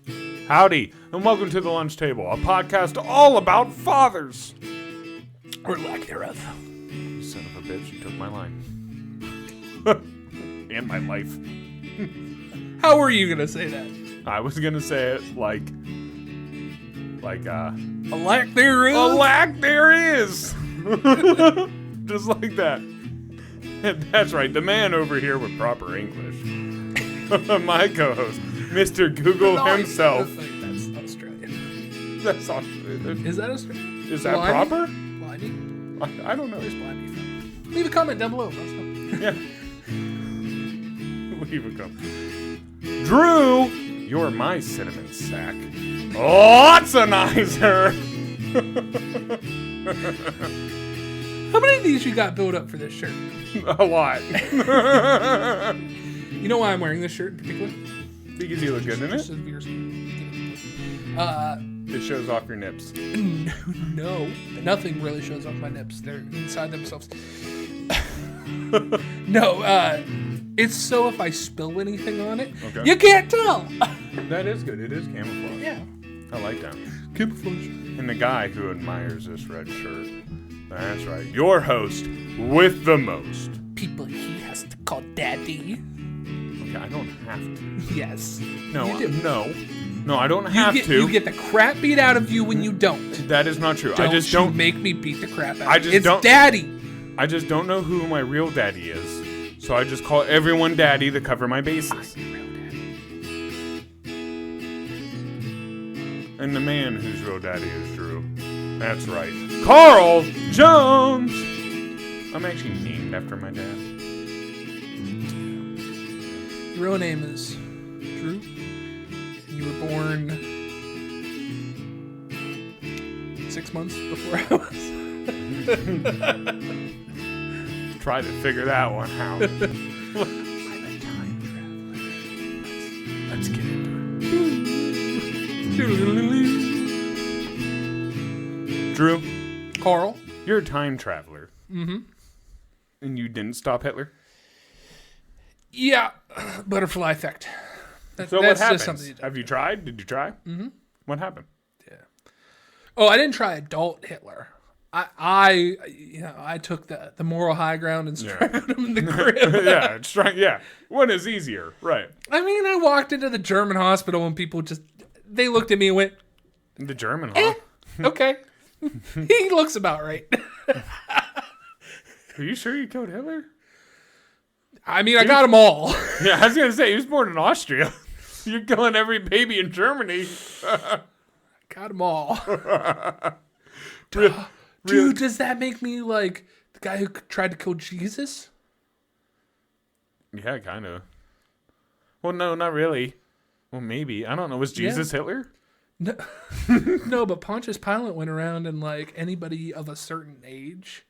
Howdy, and welcome to The Lunch Table, a podcast all about fathers. Or lack thereof. You son of a bitch, you took my line. And my life. How were you gonna say that? I was gonna say it like, a lack thereof? a lack there is. Just like that. And that's right, the man over here with proper English. My co-host, Mr. Google himself. That's Australian. That's Australian. Is that Australian? Is that Blimey? proper? Blimey? I don't know. Where's Blimey from? Leave a comment down below. Let us know. Yeah. Leave a comment. Drew, you're my cinnamon sack. Lots of nicer. How many of these you got built up for this shirt? A lot. You know why I'm wearing this shirt in particular? Because you look good in Just it. so the viewers can- It shows off your nips. No, nothing really shows off my nips. They're inside themselves. No, it's so if I spill anything on it, Okay. you can't tell. That is good. It is camouflage. Yeah. I like that. Camouflage. And the guy who admires this red shirt. That's right. Your host with the most. People he has to call daddy. Okay, I don't have to. Yes. No, You do. No, I don't have to. You get the crap beat out of you when you don't. That is not true. Don't I just you don't. make me beat the crap out I of you. just It's don't- daddy. I just don't know who my real daddy is. So I just call everyone daddy to cover my bases. And the man whose real daddy is Drew. That's right. Carl Jones! I'm actually named after my dad. Your real name is Drew. And you were born 6 months before I was. Try to figure that one out. I'm a time traveler. Let's get into it. Drew, Carl. you're a time traveler. Mm-hmm. And you didn't stop Hitler? Yeah, butterfly effect. So what That's happened? just something you do. Have you tried? Did you try? Mm-hmm. What happened? Yeah. Oh, I didn't try adult Hitler. I took the moral high ground and strangled him in the crib. Yeah, it's trying. Yeah, one is easier, right? I mean, I walked into the German hospital and people they looked at me and went, The German, huh? okay. He looks about right. Are you sure you killed Hitler? I mean, I got them all. Yeah, I was gonna say he was born in Austria. You're killing every baby in Germany. Got them all. Real- Dude, does that make me like the guy who tried to kill Jesus? Yeah, kind of. Well, no, not really. Well, maybe. I don't know. Was Jesus Hitler? No, no, but Pontius Pilate went around and like anybody of a certain age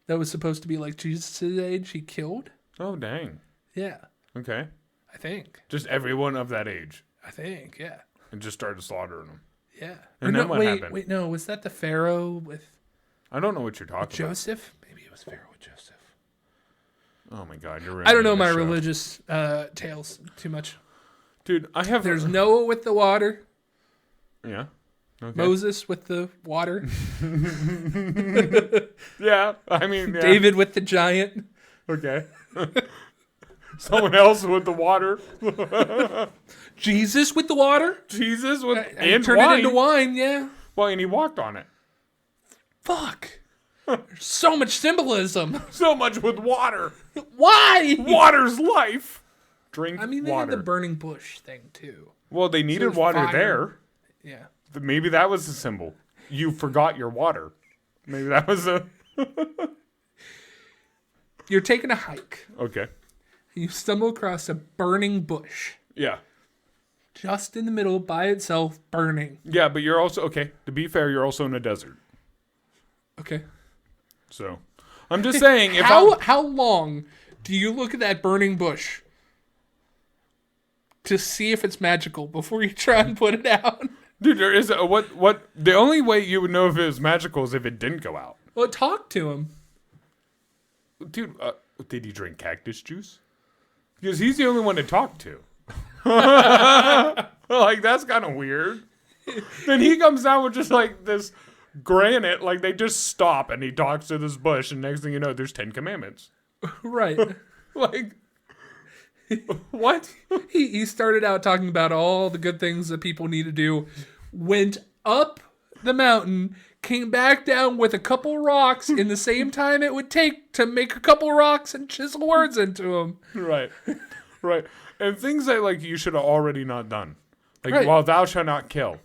that was supposed to be like Jesus' age, he killed. Oh, dang. Yeah, Okay. I think. Just everyone of that age. Yeah. And just started slaughtering them. Yeah. And then what happened? Wait, no, was that the Pharaoh with I don't know what you're talking about. Joseph? Maybe it was Pharaoh with Joseph. Oh, my God. You're I don't know ruining my this show. religious tales too much. Dude, I have... There's Noah with the water, Yeah. Okay. Moses with the water, Yeah, I mean... Yeah. David with the giant. Okay. Someone else with the water. Jesus with the water? Jesus with... And turn it into wine, yeah. Well, and he walked on it. Fuck. There's so much symbolism. So much with water. Why? Water's life. Drink I mean, they water. had the burning bush thing, too. Well, they needed there's water fire. there. Yeah. Maybe that was the symbol. You forgot your water. Maybe that was a... You're taking a hike. Okay. You stumble across a burning bush. Yeah. Just in the middle, by itself, burning. Yeah, but you're also... Okay, to be fair, you're also in a desert. Okay. So, I'm just saying... if How long do you look at that burning bush to see if it's magical before you try and put it out? Dude, there is a... What... The only way you would know if it was magical is if it didn't go out. Well, talk to him. Dude, did he drink cactus juice? Because he's the only one to talk to. Like, that's kind of weird. Then he comes out with just like this granite, like they just stop and he talks to this bush, and next thing you know, there's 10 commandments. Right. Like, what? He started out talking about all the good things that people need to do, went up the mountain, came back down with a couple rocks in the same time it would take to make a couple rocks and chisel words into them. Right. Right. And things that, like, you should have already not done. Like, Right. well, thou shalt not kill.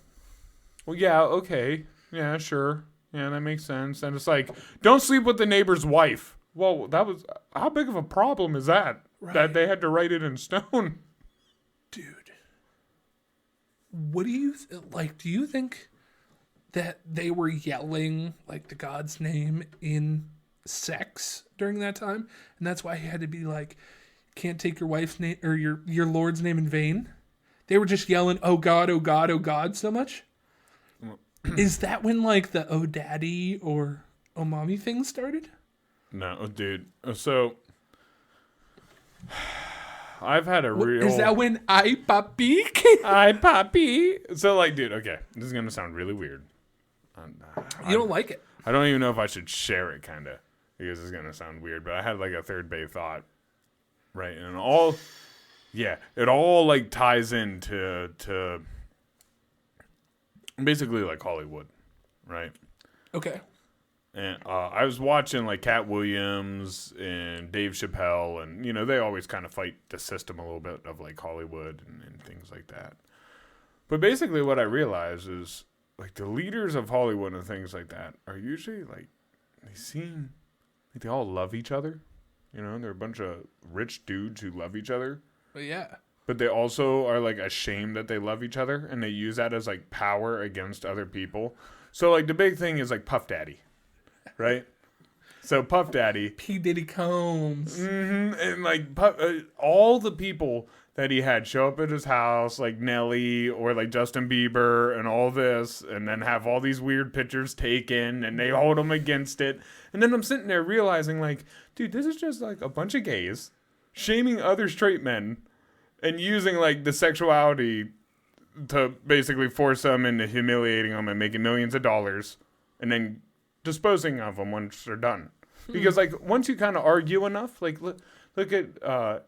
Well, yeah, okay. Yeah, sure. Yeah, that makes sense. And it's like, don't sleep with the neighbor's wife. Well, that was, how big of a problem is that? Right. That they had to write it in stone. Dude. What do you, do you think that they were yelling, like, the God's name in sex during that time? And that's why he had to be like, can't take your wife's name, or your Lord's name in vain? They were just yelling, oh God, oh God, oh God, so much? Is that when, like, the oh daddy or oh mommy thing started? No, dude. So, I've had a real... Is that when I papi came? I papi. So, like, dude, okay. This is going to sound really weird. You don't like it? I don't even know if I should share it, kind of, because it's going to sound weird, but I had, like, a third bay thought, right? And it all, like, ties into basically, like, Hollywood, right? Okay. And I was watching, like, Cat Williams and Dave Chappelle, and, you know, they always kind of fight the system a little bit of, like, Hollywood and things like that. But basically what I realized is, like, the leaders of Hollywood and things like that are usually, like, they seem like they all love each other. You know, they're a bunch of rich dudes who love each other. But yeah. But they also are, like, ashamed that they love each other, and they use that as, like, power against other people. So, like, the big thing is, like, Puff Daddy, right? So, Puff Daddy. P. Diddy Combs. Mm-hmm, and, like, all the people that he had show up at his house, like Nelly or, like, Justin Bieber and all this, and then have all these weird pictures taken, and they hold him against it. And then I'm sitting there realizing, like, dude, this is just, like, a bunch of gays shaming other straight men and using, like, the sexuality to basically force them into humiliating them and making millions of dollars and then disposing of them once they're done. Because, like, once you kind of argue enough, like, look at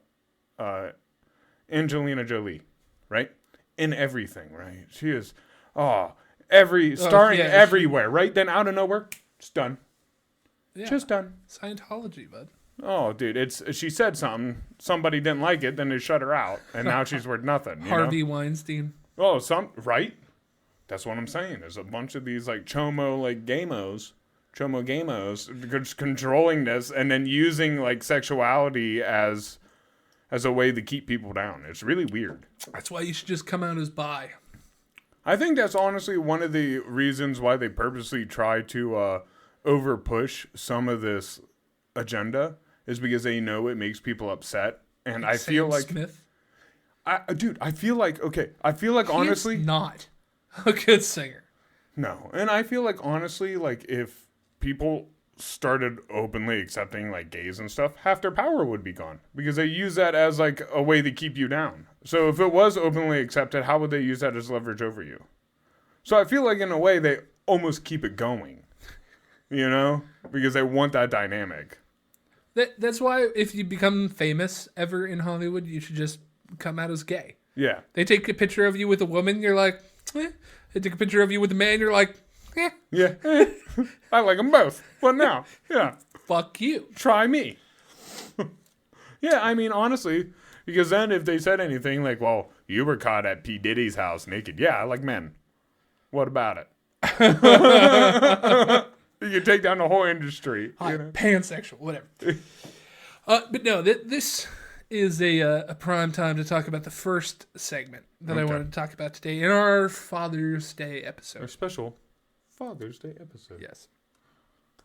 Angelina Jolie, right? In everything, right? She is, starring everywhere, right? Then out of nowhere, it's done. Yeah. Just done. Scientology, bud. Oh, dude, she said something, somebody didn't like it, then they shut her out, and now she's worth nothing. Harvey Weinstein. Oh, right? That's what I'm saying. There's a bunch of these, like, chomo gamos, just controlling this, and then using, like, sexuality as a way to keep people down. It's really weird. That's why you should just come out as bi. I think that's honestly one of the reasons why they purposely try to over push some of this agenda, is because they know it makes people upset. And like I feel Sam like Smith. I feel like honestly, He's not a good singer. no. And I feel like honestly, like, if people started openly accepting, like, gays and stuff, half their power would be gone, because they use that as, like, a way to keep you down. So if it was openly accepted, how would they use that as leverage over you? So I feel like in a way they almost keep it going, you know, because they want that dynamic. That's why if you become famous ever in Hollywood, you should just come out as gay. Yeah. They take a picture of you with a woman, you're like, eh. They take a picture of you with a man, you're like, eh. Yeah. I like them both. What now? Yeah. Fuck you. Try me. Yeah, I mean, honestly, because then if they said anything like, well, you were caught at P. Diddy's house naked. Yeah, I like men. What about it? You can take down the whole industry. You know? Pansexual, whatever. But no, this is a prime time to talk about the first segment that I wanted to talk about today in our Father's Day episode. Our special Father's Day episode. Yes.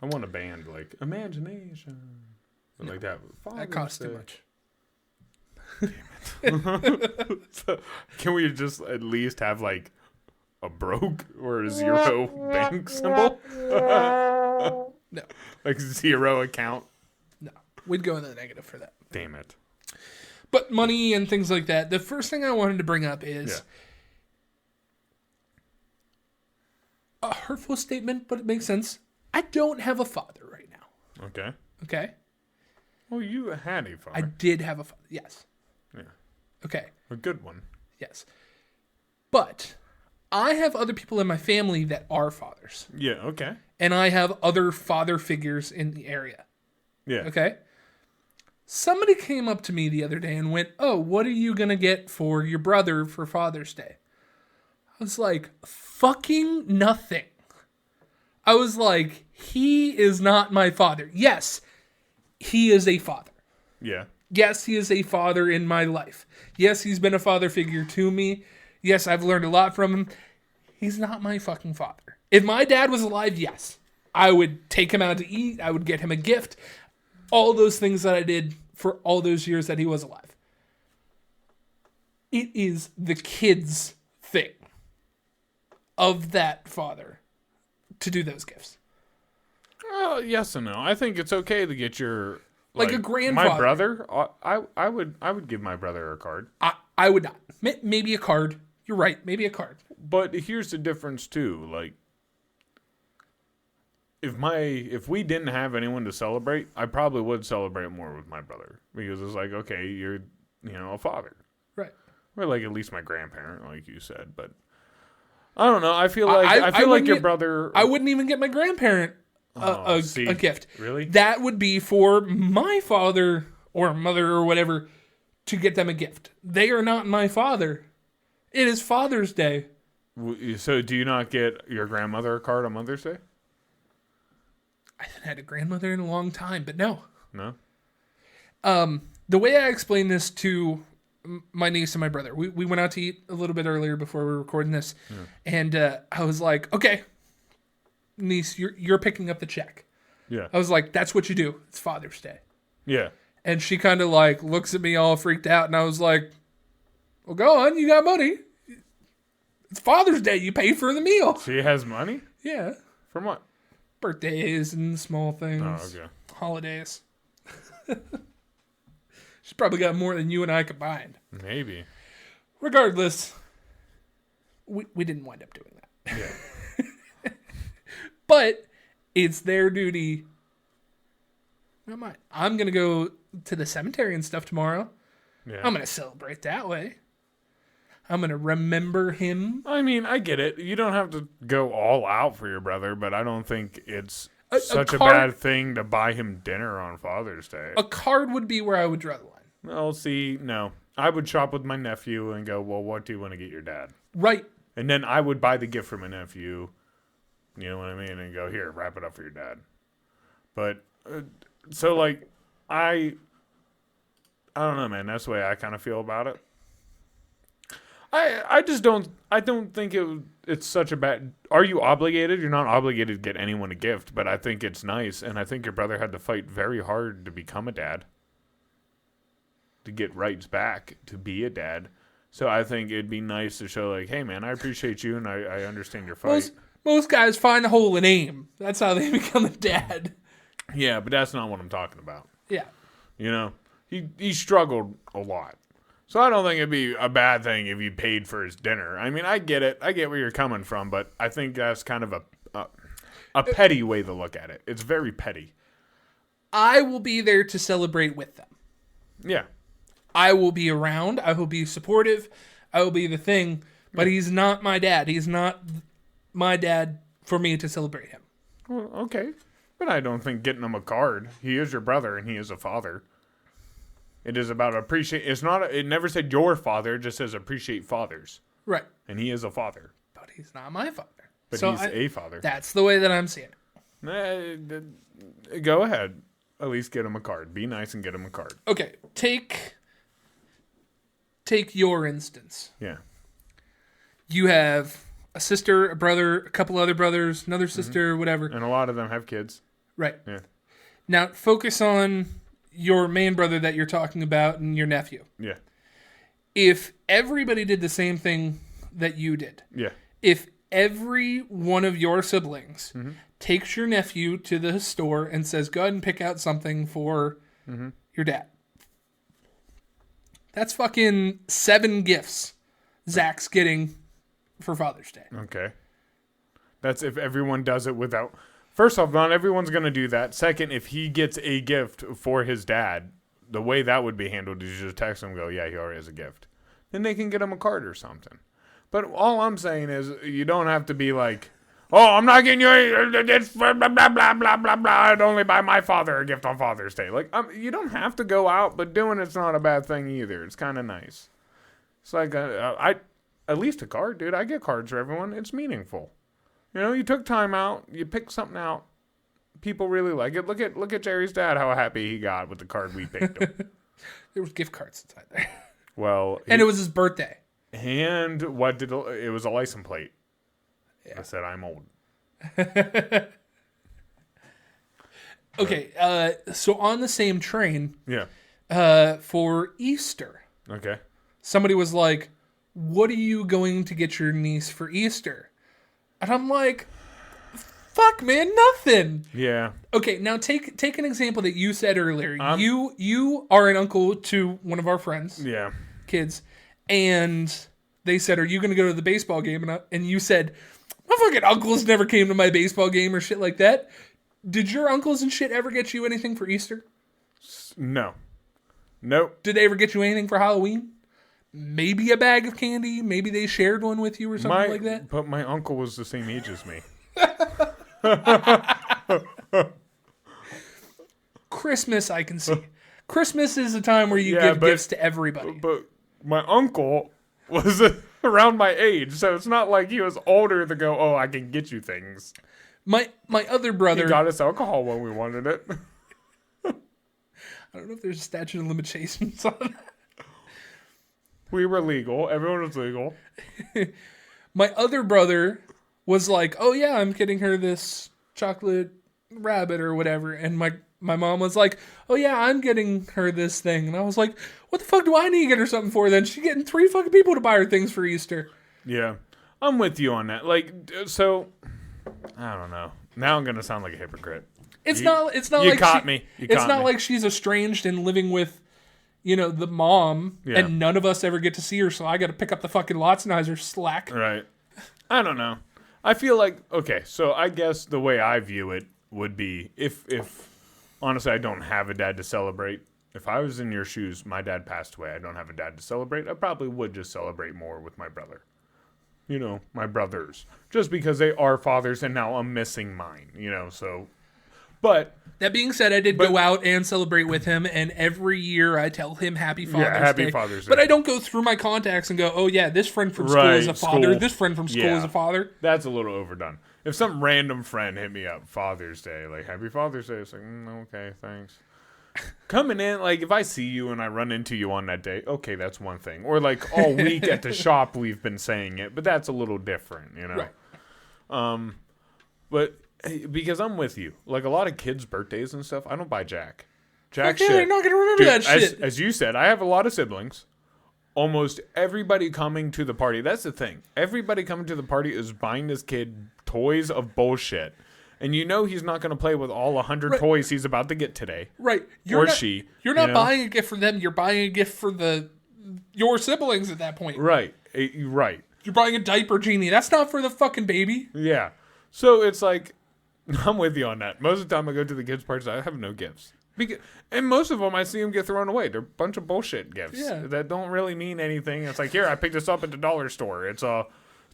I want a band like Imagination. No, like that. That costs too much. Damn it. So, can we just at least have, like, a broke or a zero bank symbol? No. Like, zero account? No. We'd go in the negative for that. Damn it. But money and things like that. The first thing I wanted to bring up is a hurtful statement, but it makes sense. I don't have a father right now. Okay. Okay? Well, you had a father. I did have a father. Yes. Yeah. Okay. A good one. Yes. But I have other people in my family that are fathers. Yeah, okay. And I have other father figures in the area. Yeah. Okay? Somebody came up to me the other day and went, "Oh, what are you going to get for your brother for Father's Day?" I was like, fucking nothing. I was like, he is not my father. Yes, he is a father. Yeah. Yes, he is a father in my life. Yes, he's been a father figure to me. Yes, I've learned a lot from him. He's not my fucking father. If my dad was alive, yes, I would take him out to eat. I would get him a gift. All those things that I did for all those years that he was alive. It is the kid's thing of that father to do those gifts. Well, yes and no. I think it's okay to get your like a grandfather. My brother, I would give my brother a card. I would not. Maybe a card. You're right. Maybe a card. But here's the difference too. Like, if we didn't have anyone to celebrate, I probably would celebrate more with my brother because it's like, okay, you're a father, right? Or like at least my grandparent, like you said. But I don't know. I feel like I feel like your brother. I wouldn't even get my grandparent a gift. Really? That would be for my father or mother or whatever to get them a gift. They are not my father. It is Father's Day. So do you not get your grandmother a card on Mother's Day? I haven't had a grandmother in a long time, but no. No? The way I explained this to my niece and my brother, we went out to eat a little bit earlier before we were recording this, and I was like, okay, niece, you're picking up the check. Yeah. I was like, that's what you do. It's Father's Day. Yeah. And she kind of like looks at me all freaked out, and I was like, well, go on, you got money. It's Father's Day. You pay for the meal. She has money? Yeah. From what? Birthdays and small things. Oh, okay. Holidays. She's probably got more than you and I combined. Maybe. Regardless, we didn't wind up doing that. Yeah. But it's their duty. Not mine. I'm going to go to the cemetery and stuff tomorrow. Yeah. I'm going to celebrate that way. I'm going to remember him. I mean, I get it. You don't have to go all out for your brother, but I don't think it's such a bad thing to buy him dinner on Father's Day. A card would be where I would draw the line. Well, see, no. I would shop with my nephew and go, well, what do you want to get your dad? Right. And then I would buy the gift for my nephew, you know what I mean, and go, here, wrap it up for your dad. But, so, like, I don't know, man. That's the way I kind of feel about it. I just don't think it's such a bad. Are you obligated? You're not obligated to get anyone a gift, but I think it's nice, and I think your brother had to fight very hard to become a dad, to get rights back to be a dad. So I think it'd be nice to show, like, hey man, I appreciate you and I understand your fight. Most guys find a hole and aim. That's how they become a dad. Yeah, but that's not what I'm talking about. Yeah. You know, he struggled a lot. So I don't think it'd be a bad thing if you paid for his dinner. I mean, I get it. I get where you're coming from, but I think that's kind of a petty way to look at it. It's very petty. I will be there to celebrate with them. Yeah. I will be around. I will be supportive. I will be the thing. But he's not my dad. He's not my dad for me to celebrate him. Well, okay. But I don't think getting him a card. He is your brother and he is a father. It is about appreciate. It's not. It never said your father. It just says appreciate fathers. Right. And he is a father. But he's not my father. But so he's a father. That's the way that I'm seeing it. Go ahead. At least get him a card. Be nice and get him a card. Okay. Take your instance. Yeah. You have a sister, a brother, a couple other brothers, another sister, whatever. And a lot of them have kids. Right. Yeah. Now focus on your main brother that you're talking about and your nephew. Yeah. If everybody did the same thing that you did. Yeah. If every one of your siblings takes your nephew to the store and says, go ahead and pick out something for your dad. That's fucking 7 gifts Zach's getting for Father's Day. Okay. That's if everyone does it without... First off, not everyone's going to do that. Second, if he gets a gift for his dad, the way that would be handled is you just text him and go, yeah, he already has a gift. Then they can get him a card or something. But all I'm saying is you don't have to be like, oh, I'm not getting you it's blah, blah, blah, blah, blah, blah. I'd only buy my father a gift on Father's Day. Like, you don't have to go out, but doing it's not a bad thing either. It's kind of nice. It's like, at least a card, dude. I get cards for everyone. It's meaningful. You know, you took time out. You picked something out. People really like it. Look at Jerry's dad, how happy he got with the card we picked him. There was gift cards inside there. Well, and it was his birthday. And it was a license plate. Yeah. I said, I'm old. Okay, so on the same train, for Easter, okay, somebody was like, what are you going to get your niece for Easter? And I'm like, fuck, man, nothing. Yeah. Okay, now take an example that you said earlier. You are an uncle to one of our friends. Yeah. Kids. And they said, are you going to go to the baseball game? And you said, my fucking uncles never came to my baseball game or shit like that. Did your uncles and shit ever get you anything for Easter? No. Nope. Did they ever get you anything for Halloween? Maybe a bag of candy? Maybe they shared one with you or something like that? But my uncle was the same age as me. Christmas, I can see. Christmas is a time where you give gifts to everybody. But my uncle was around my age, so it's not like he was older to go, oh, I can get you things. My other brother... He got us alcohol when we wanted it. I don't know if there's a statute of limitations on that. We were legal. Everyone was legal. My other brother was like, oh yeah, I'm getting her this chocolate rabbit or whatever. And my mom was like, oh yeah, I'm getting her this thing. And I was like, what the fuck do I need to get her something for then? She's getting 3 fucking people to buy her things for Easter. Yeah. I'm with you on that. Like, so, I don't know. Now I'm going to sound like a hypocrite. It's not you like caught me. It's not like she's estranged and living with, the mom, and none of us ever get to see her, so I got to pick up the fucking Lotzenizer slack. Right. I don't know. I feel like, okay, so I guess the way I view it would be, if honestly I don't have a dad to celebrate, if I was in your shoes, my dad passed away, I don't have a dad to celebrate, I probably would just celebrate more with my brother. My brothers. Just because they are fathers, and now I'm missing mine, so... But that being said, I did go out and celebrate with him, and every year I tell him Happy Father's Day. Happy Father's Day. But I don't go through my contacts and go, oh yeah, this friend from school is a father, this friend from school is a father. That's a little overdone. If some random friend hit me up Father's Day, like Happy Father's Day, it's like, okay, thanks. Coming in, like if I see you and I run into you on that day, okay, that's one thing. Or like all week at the shop we've been saying it, but that's a little different, Right. But because I'm with you. Like a lot of kids' birthdays and stuff, I don't buy Jack. Jack shit. You're not going to remember that shit. As you said, I have a lot of siblings. Almost everybody coming to the party. That's the thing. Everybody coming to the party is buying this kid toys of bullshit. And he's not going to play with all 100 toys he's about to get today. Right. You're not buying a gift for them. You're buying a gift for your siblings at that point. Right. Right. You're buying a diaper genie. That's not for the fucking baby. Yeah. So it's like... I'm with you on that. Most of the time I go to the kids' parties, I have no gifts. And most of them, I see them get thrown away. They're a bunch of bullshit gifts that don't really mean anything. It's like, here, I picked this up at the dollar store. It's a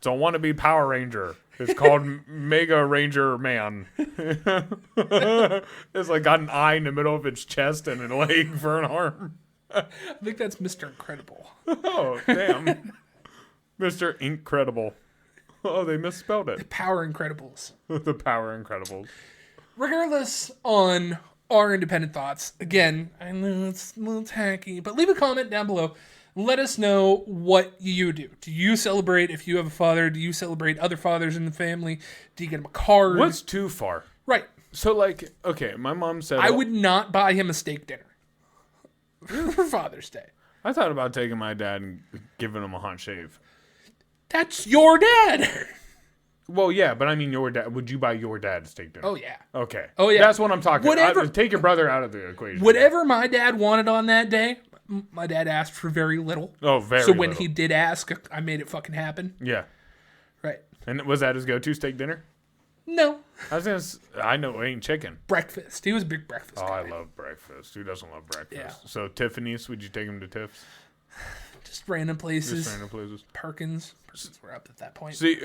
wannabe Power Ranger. It's called Mega Ranger Man. It's like got an eye in the middle of its chest and a leg for an arm. I think that's Mr. Incredible. Oh, damn. Mr. Incredible. Oh, they misspelled it. The Power Incredibles. The Power Incredibles. Regardless on our independent thoughts, again, I know it's a little tacky, but leave a comment down below. Let us know what you do. Do you celebrate if you have a father? Do you celebrate other fathers in the family? Do you get him a card? What's too far? Right. So, like, okay, my mom said... I would not buy him a steak dinner for Father's Day. I thought about taking my dad and giving him a hot shave. That's your dad. Well, yeah, but I mean your dad. Would you buy your dad a steak dinner? Oh, yeah. Okay. Oh, yeah. That's what I'm talking about. Take your brother out of the equation. Whatever my dad wanted on that day, my dad asked for very little. Oh, very So when little. he did ask, I made it fucking happen. Yeah. Right. And was that his go-to steak dinner? No. I know it ain't chicken. Breakfast. He was a big breakfast Oh, guy. I love breakfast. Who doesn't love breakfast? Yeah. So Tiffany's, would you take him to Tiff's? Just random places. Just random places. Perkins were up at that point. See,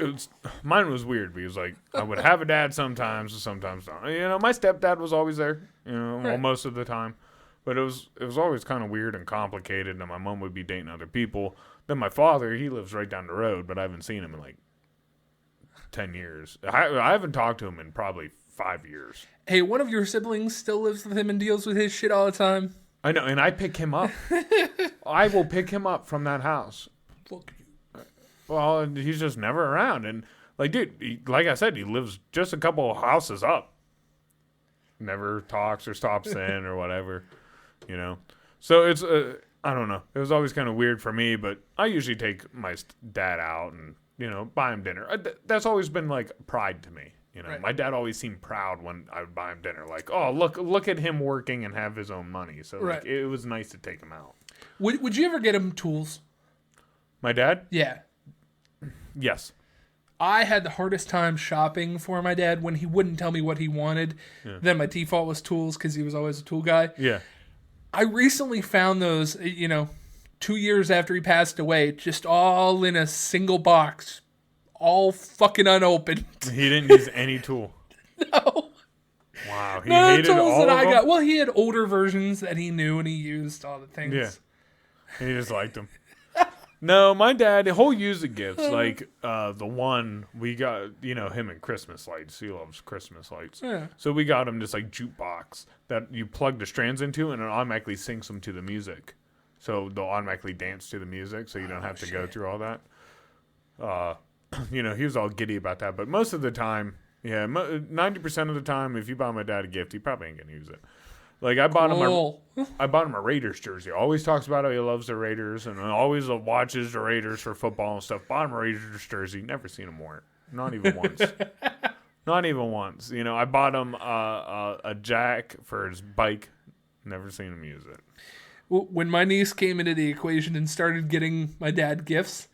mine was weird because like I would have a dad sometimes, and sometimes not. You know, my stepdad was always there. You know, well, Right. most of the time, but it was always kind of weird and complicated. And my mom would be dating other people. Then my father, he lives right down the road, but I haven't seen him in like 10 years. I haven't talked to him in probably 5 years. Hey, one of your siblings still lives with him and deals with his shit all the time. I know, and I pick him up. I will pick him up from that house. Fuck you. Well, and he's just never around. And, like, dude, like I said, he lives just a couple of houses up. Never talks or stops in or whatever, you know. So it's, I don't know. It was always kind of weird for me, but I usually take my dad out and, you know, buy him dinner. That's always been, like, pride to me. You know, Right. My dad always seemed proud when I would buy him dinner. Like, oh, look at him working and have his own money. So Right. like, it was nice to take him out. Would you ever get him tools? My dad? Yeah. Yes. I had the hardest time shopping for my dad when he wouldn't tell me what he wanted. Yeah. Then my default was tools because he was always a tool guy. Yeah. I recently found those, 2 years after he passed away, just all in a single box, all fucking unopened. He didn't use any tool. No. Wow. He None of hated the tools all that of I them? got. Well, he had older versions that he knew and he used all the things. Yeah. He just liked them. No, my dad, he'll use the gifts. Like, the one we got, him and Christmas lights. He loves Christmas lights. Yeah. So we got him this, like, jukebox that you plug the strands into and it automatically syncs them to the music. So they'll automatically dance to the music so you don't have to go through all that. He was all giddy about that. But most of the time, 90% of the time, if you buy my dad a gift, he probably ain't going to use it. Like, I bought him a Raiders jersey. Always talks about how he loves the Raiders and always watches the Raiders for football and stuff. Bought him a Raiders jersey. Never seen him wear it. Not even once. Not even once. I bought him a jack for his bike. Never seen him use it. When my niece came into the equation and started getting my dad gifts,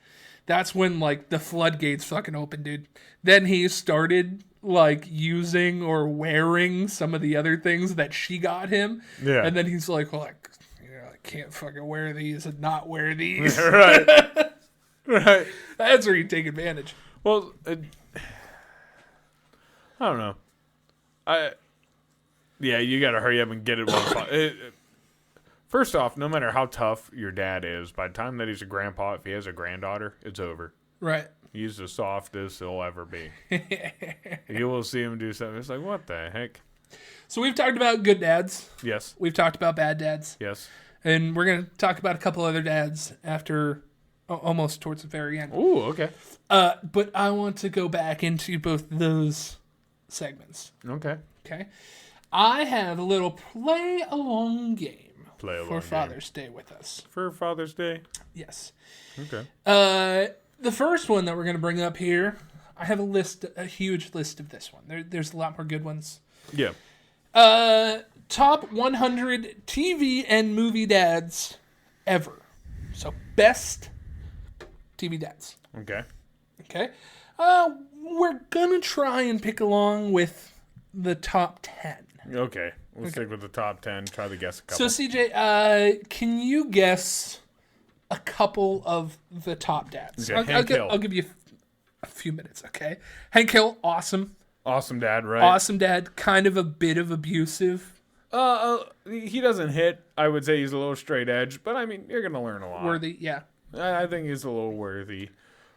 that's when, like, the floodgates fucking opened, dude. Then he started, like, using or wearing some of the other things that she got him. Yeah. And then he's like, well, I can't fucking wear these and not wear these. Right. Right. That's where you take advantage. Well, I don't know. You got to hurry up and get it. First off, no matter how tough your dad is, by the time that he's a grandpa, if he has a granddaughter, it's over. Right. He's the softest he'll ever be. You will see him do something. It's like, what the heck? So we've talked about good dads. Yes. We've talked about bad dads. Yes. And we're going to talk about a couple other dads after almost towards the very end. Ooh, okay. But I want to go back into both those segments. Okay. Okay. I have a little play-along game for Father's Day with us. For Father's Day? Yes. Okay. The first one that we're going to bring up here, I have a huge list of this one. There's a lot more good ones. Yeah. Top 100 TV and movie dads ever. So best TV dads. Okay. Okay. We're going to try and pick along with the top 10. Okay. We'll stick with the top 10. Try to guess a couple. So, CJ, can you guess a couple of the top dads? Okay, Hank Hill. I'll give you a few minutes, okay? Hank Hill, awesome. Awesome dad, right? Awesome dad, kind of a bit of abusive. He doesn't hit. I would say he's a little straight edge, but I mean, you're going to learn a lot. Worthy, yeah. I think he's a little worthy.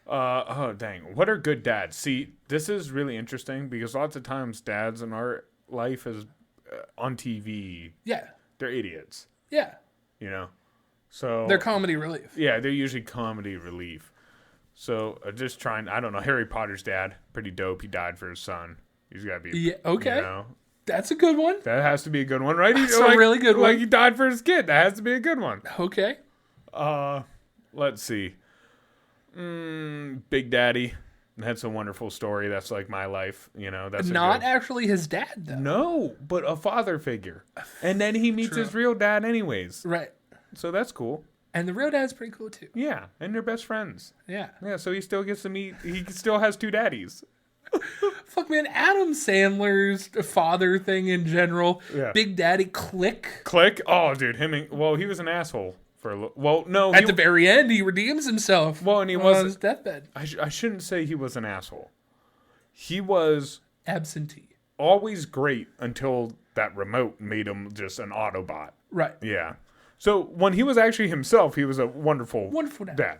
Oh, dang. What are good dads? See, this is really interesting because lots of times dads in our life is on TV. Yeah. They're idiots. Yeah. So They're comedy relief. yeah, they're usually comedy relief. So just trying, I don't know, Harry Potter's dad, pretty dope. He died for his son. He's got to be, Yeah, okay. That's a good one. That has to be a good one, right? That's a really good one. Like he died for his kid. That has to be a good one. Okay. Let's see. Big Daddy. That's a wonderful story. That's like my life. That's Not actually his dad, though. No, but a father figure. And then he meets his real dad anyways. Right. So that's cool. And the real dad's pretty cool too. Yeah, and they're best friends. Yeah. Yeah, so he still gets to meet. He still has two daddies. Fuck, man. Adam Sandler's father thing in general. Yeah. Big Daddy Click. Click. Oh, dude, well, he was an asshole for a little. Well, no. At the very end, he redeems himself. Well, and he on wasn't his deathbed. I shouldn't say he was an asshole. He was Absentee. always great until that remote made him just an Autobot. Right. Yeah. So when he was actually himself, he was a wonderful dad.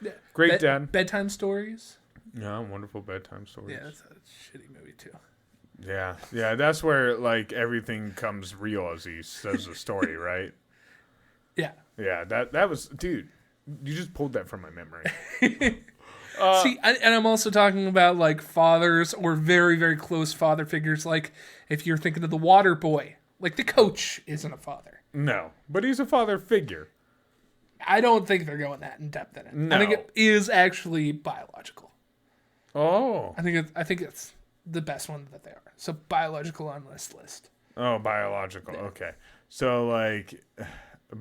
Yeah. Great dad. Bedtime stories. Yeah, wonderful bedtime stories. Yeah, that's a shitty movie too. Yeah, that's where like everything comes real as he says the story, right? Yeah. Yeah, that was, dude. You just pulled that from my memory. See, and I'm also talking about like fathers or very, very close father figures. Like if you're thinking of the Water Boy, like the coach isn't a father. No, but he's a father figure. I don't think they're going that in depth in it. No. I think it is actually biological. Oh. I think it's the best one that they are. So biological on this list. Oh, biological. Yeah. Okay. So like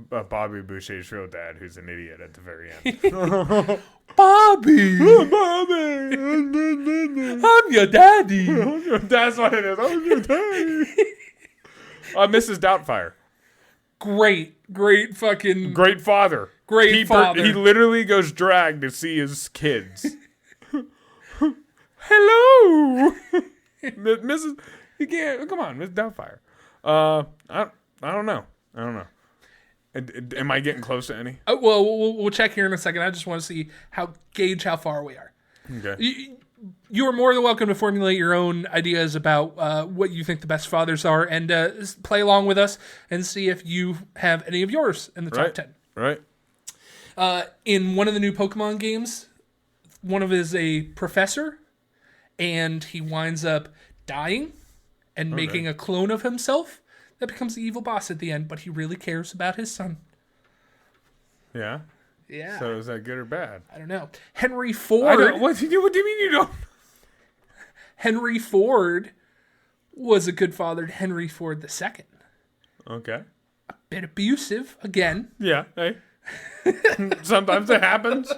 Bobby Boucher's real dad, who's an idiot at the very end. Bobby! Bobby! I'm your daddy! That's what it is. I'm your daddy! Mrs. Doubtfire. Great fucking... Great father. Great father. He literally goes drag to see his kids. Hello! Mrs. You can't... Come on, Miss Doubtfire. I don't know. Am I getting close to any? Well, we'll check here in a second. I just want to see gauge how far we are. Okay. You are more than welcome to formulate your own ideas about what you think the best fathers are, and play along with us and see if you have any of yours in the top 10. Right. In one of the new Pokemon games, one of is a professor, and he winds up dying and making a clone of himself that becomes the evil boss at the end, but he really cares about his son. Yeah? Yeah. So is that good or bad? I don't know. Henry Ford... What do you mean you don't? Henry Ford was a good father to Henry Ford II. Okay. A bit abusive, again. Yeah, hey. Sometimes it happens.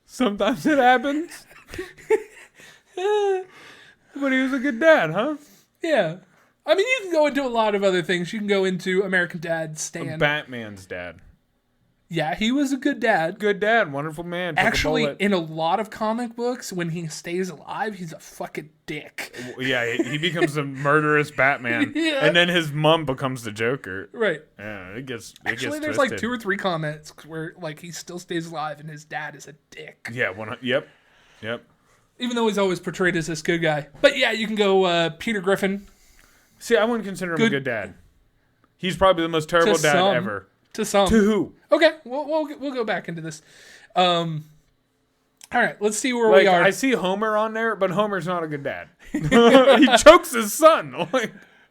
Sometimes it happens. But he was a good dad, huh? Yeah. I mean, you can go into a lot of other things. You can go into American Dad, Stan. Batman's dad. Yeah, he was a good dad. Good dad, wonderful man. Actually, in a lot of comic books, when he stays alive, he's a fucking dick. Yeah, he becomes a murderous Batman, and then his mom becomes the Joker. Right. Yeah, it gets there's twisted. like 2 or 3 comments where like he still stays alive and his dad is a dick. Yeah, yep. Even though he's always portrayed as this good guy. But yeah, you can go Peter Griffin. See, I wouldn't consider him a good dad. He's probably the most terrible dad ever. To some. To who? Okay, we'll go back into this. All right, let's see where we are. I see Homer on there, but Homer's not a good dad. He chokes his son. All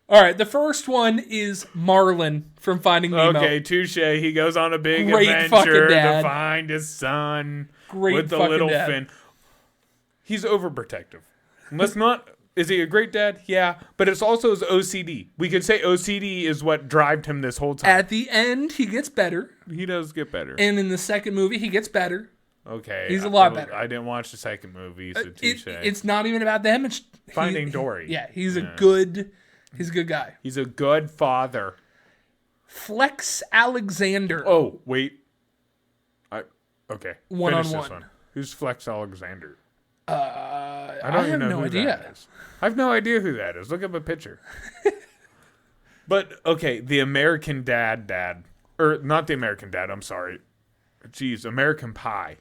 right, the first one is Marlin from Finding Nemo. Okay, touche. He goes on a big adventure to find his son with the little fin. He's overprotective. Let's not... Is he a great dad? Yeah, but it's also his OCD. We could say OCD is what drove him this whole time. At the end, he gets better. He does get better. And in the second movie, he gets better. Okay. He's a lot better. I didn't watch the second movie, so touche. It's not even about them. It's Finding Dory. Yeah, he's a good guy. He's a good father. Flex Alexander. Oh, wait. Okay. One-on-one. Finish this one. Who's Flex Alexander? I have no idea. I have no idea who that is. Look up a picture. But, okay, the American dad. Or, not the American dad, I'm sorry. Jeez, American Pie.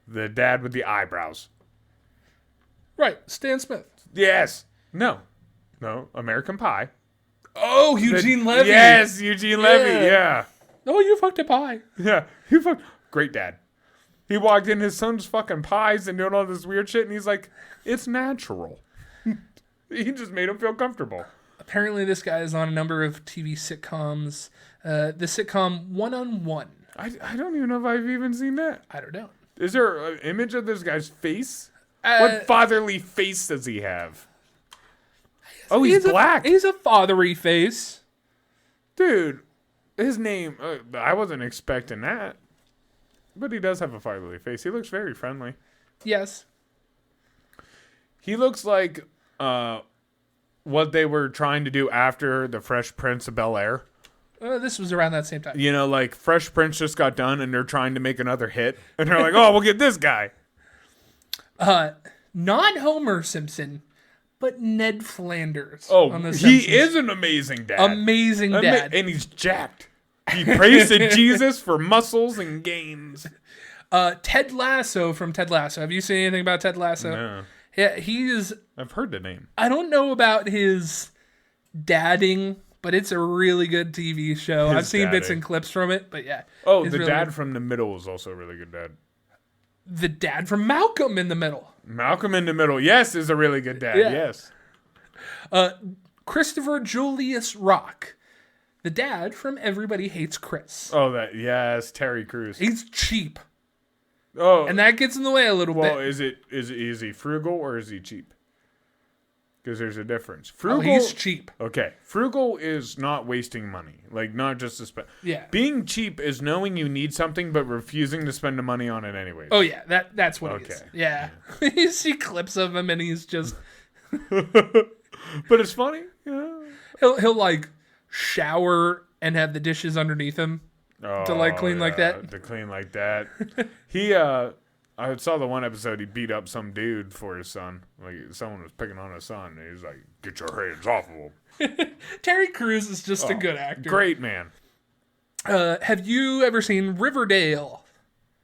The dad with the eyebrows. Right, Stan Smith. Yes. No, American Pie. Oh, Eugene Levy. Yes, Eugene Levy, yeah. Oh, you fucked a pie. Yeah, great dad. He walked in his son's fucking pies and doing all this weird shit, and he's like, it's natural. He just made him feel comfortable. Apparently, this guy is on a number of TV sitcoms. The sitcom One-on-One. I don't even know if I've even seen that. I don't know. Is there an image of this guy's face? What fatherly face does he have? Oh, he's black. He's a fathery face. Dude, His name, I wasn't expecting that. But he does have a fatherly face. He looks very friendly. Yes. He looks like what they were trying to do after the Fresh Prince of Bel-Air. This was around that same time. You know, like Fresh Prince just got done and they're trying to make another hit. And they're like, oh, we'll get this guy. Not Homer Simpson, but Ned Flanders. Oh, on the he Simpsons. is an amazing dad. Amazing dad. And he's jacked. He prays to Jesus for muscles and gains. Ted Lasso from Ted Lasso. Have you seen anything about Ted Lasso? No. Yeah, he's... I've heard the name. I don't know about his dadding, but it's a really good TV show. I've seen bits and clips from it, but yeah. Oh, it's the really dad good. from The Middle is also a really good dad. The dad from Malcolm in the Middle. Malcolm in the Middle, yes, is a really good dad, Yeah. yes. Christopher Julius Rock. The dad from Everybody Hates Chris. Oh, yes, Terry Crews. He's cheap. Oh, And that gets in the way a little well, bit. is he frugal or is he cheap? Because there's a difference. Frugal, He's cheap. okay. Frugal is not wasting money, like not just to spend. Yeah. Being cheap is knowing you need something but refusing to spend the money on it anyways. Oh, yeah. That's what he is. Okay. Yeah. You see clips of him and he's just... But it's funny. Yeah. He'll like shower and have the dishes underneath him. To, like, clean like that? To clean like that. I saw the one episode he beat up some dude for his son. Like, someone was picking on his son. And he's like, get your hands off of him. Terry Crews is just a good actor. Great man. Have you ever seen Riverdale?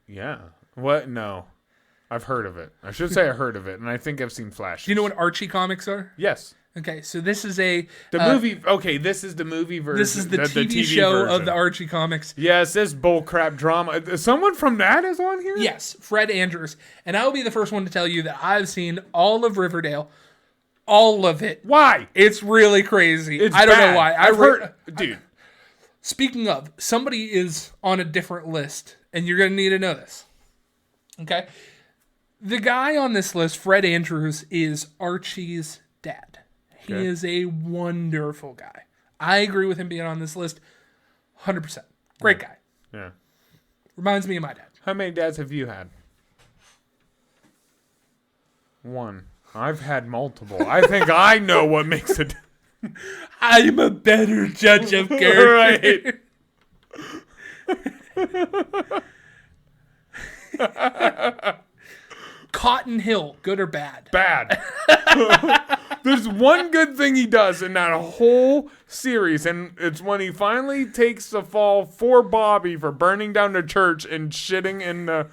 Yeah. What? No. I've heard of it. I should say I heard of it. And I think I've seen flashes. Do you know what Archie comics are? Yes. Okay, so this is the movie. Okay, this is the movie version. This is the TV show version of the Archie comics. Yes, this bullcrap drama. Someone from that is on here? Yes, Fred Andrews. And I will be the first one to tell you that I've seen all of Riverdale. All of it. Why? It's really crazy. It's I don't bad. know why. I've heard. Dude. Speaking of, somebody is on a different list, and you're going to need to know this. Okay? The guy on this list, Fred Andrews, is Archie's dad. He Okay. is a wonderful guy. I agree with him being on this list 100%. Great guy. Yeah. Reminds me of my dad. How many dads have you had? One. I've had multiple. I think I know what makes it. I'm a better judge of character. Right. Cotton Hill, good or bad? Bad. There's one good thing he does in that whole series, and it's when he finally takes the fall for Bobby for burning down the church and shitting in the...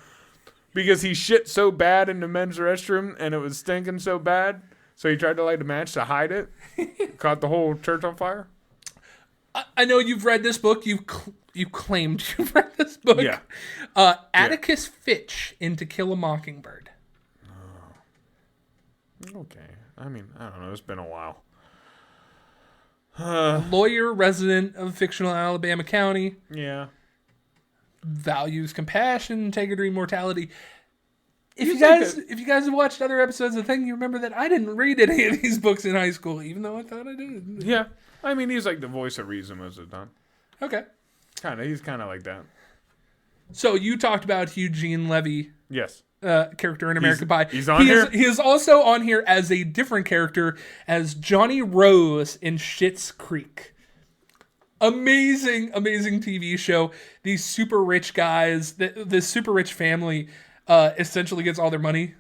Because he shit so bad in the men's restroom, and it was stinking so bad, so he tried to light a match to hide it. Caught the whole church on fire. I know you've read this book. You claimed you've read this book. Yeah. Atticus Fitch in To Kill a Mockingbird. Okay. I mean, I don't know. It's been a while. Lawyer, resident of fictional Alabama County. Yeah. Values compassion, integrity, mortality. If You you think guys have watched other episodes of the thing, you remember that I didn't read any of these books in high school, even though I thought I did. Yeah. I mean, he's like the voice of reason most of the time. Okay. He's kind of like that. So you talked about Eugene Levy. Yes. Character in American Pie. He's on here? He is also on here as a different character as Johnny Rose in Schitt's Creek. Amazing TV show. These super rich guys, this super rich family essentially gets all their money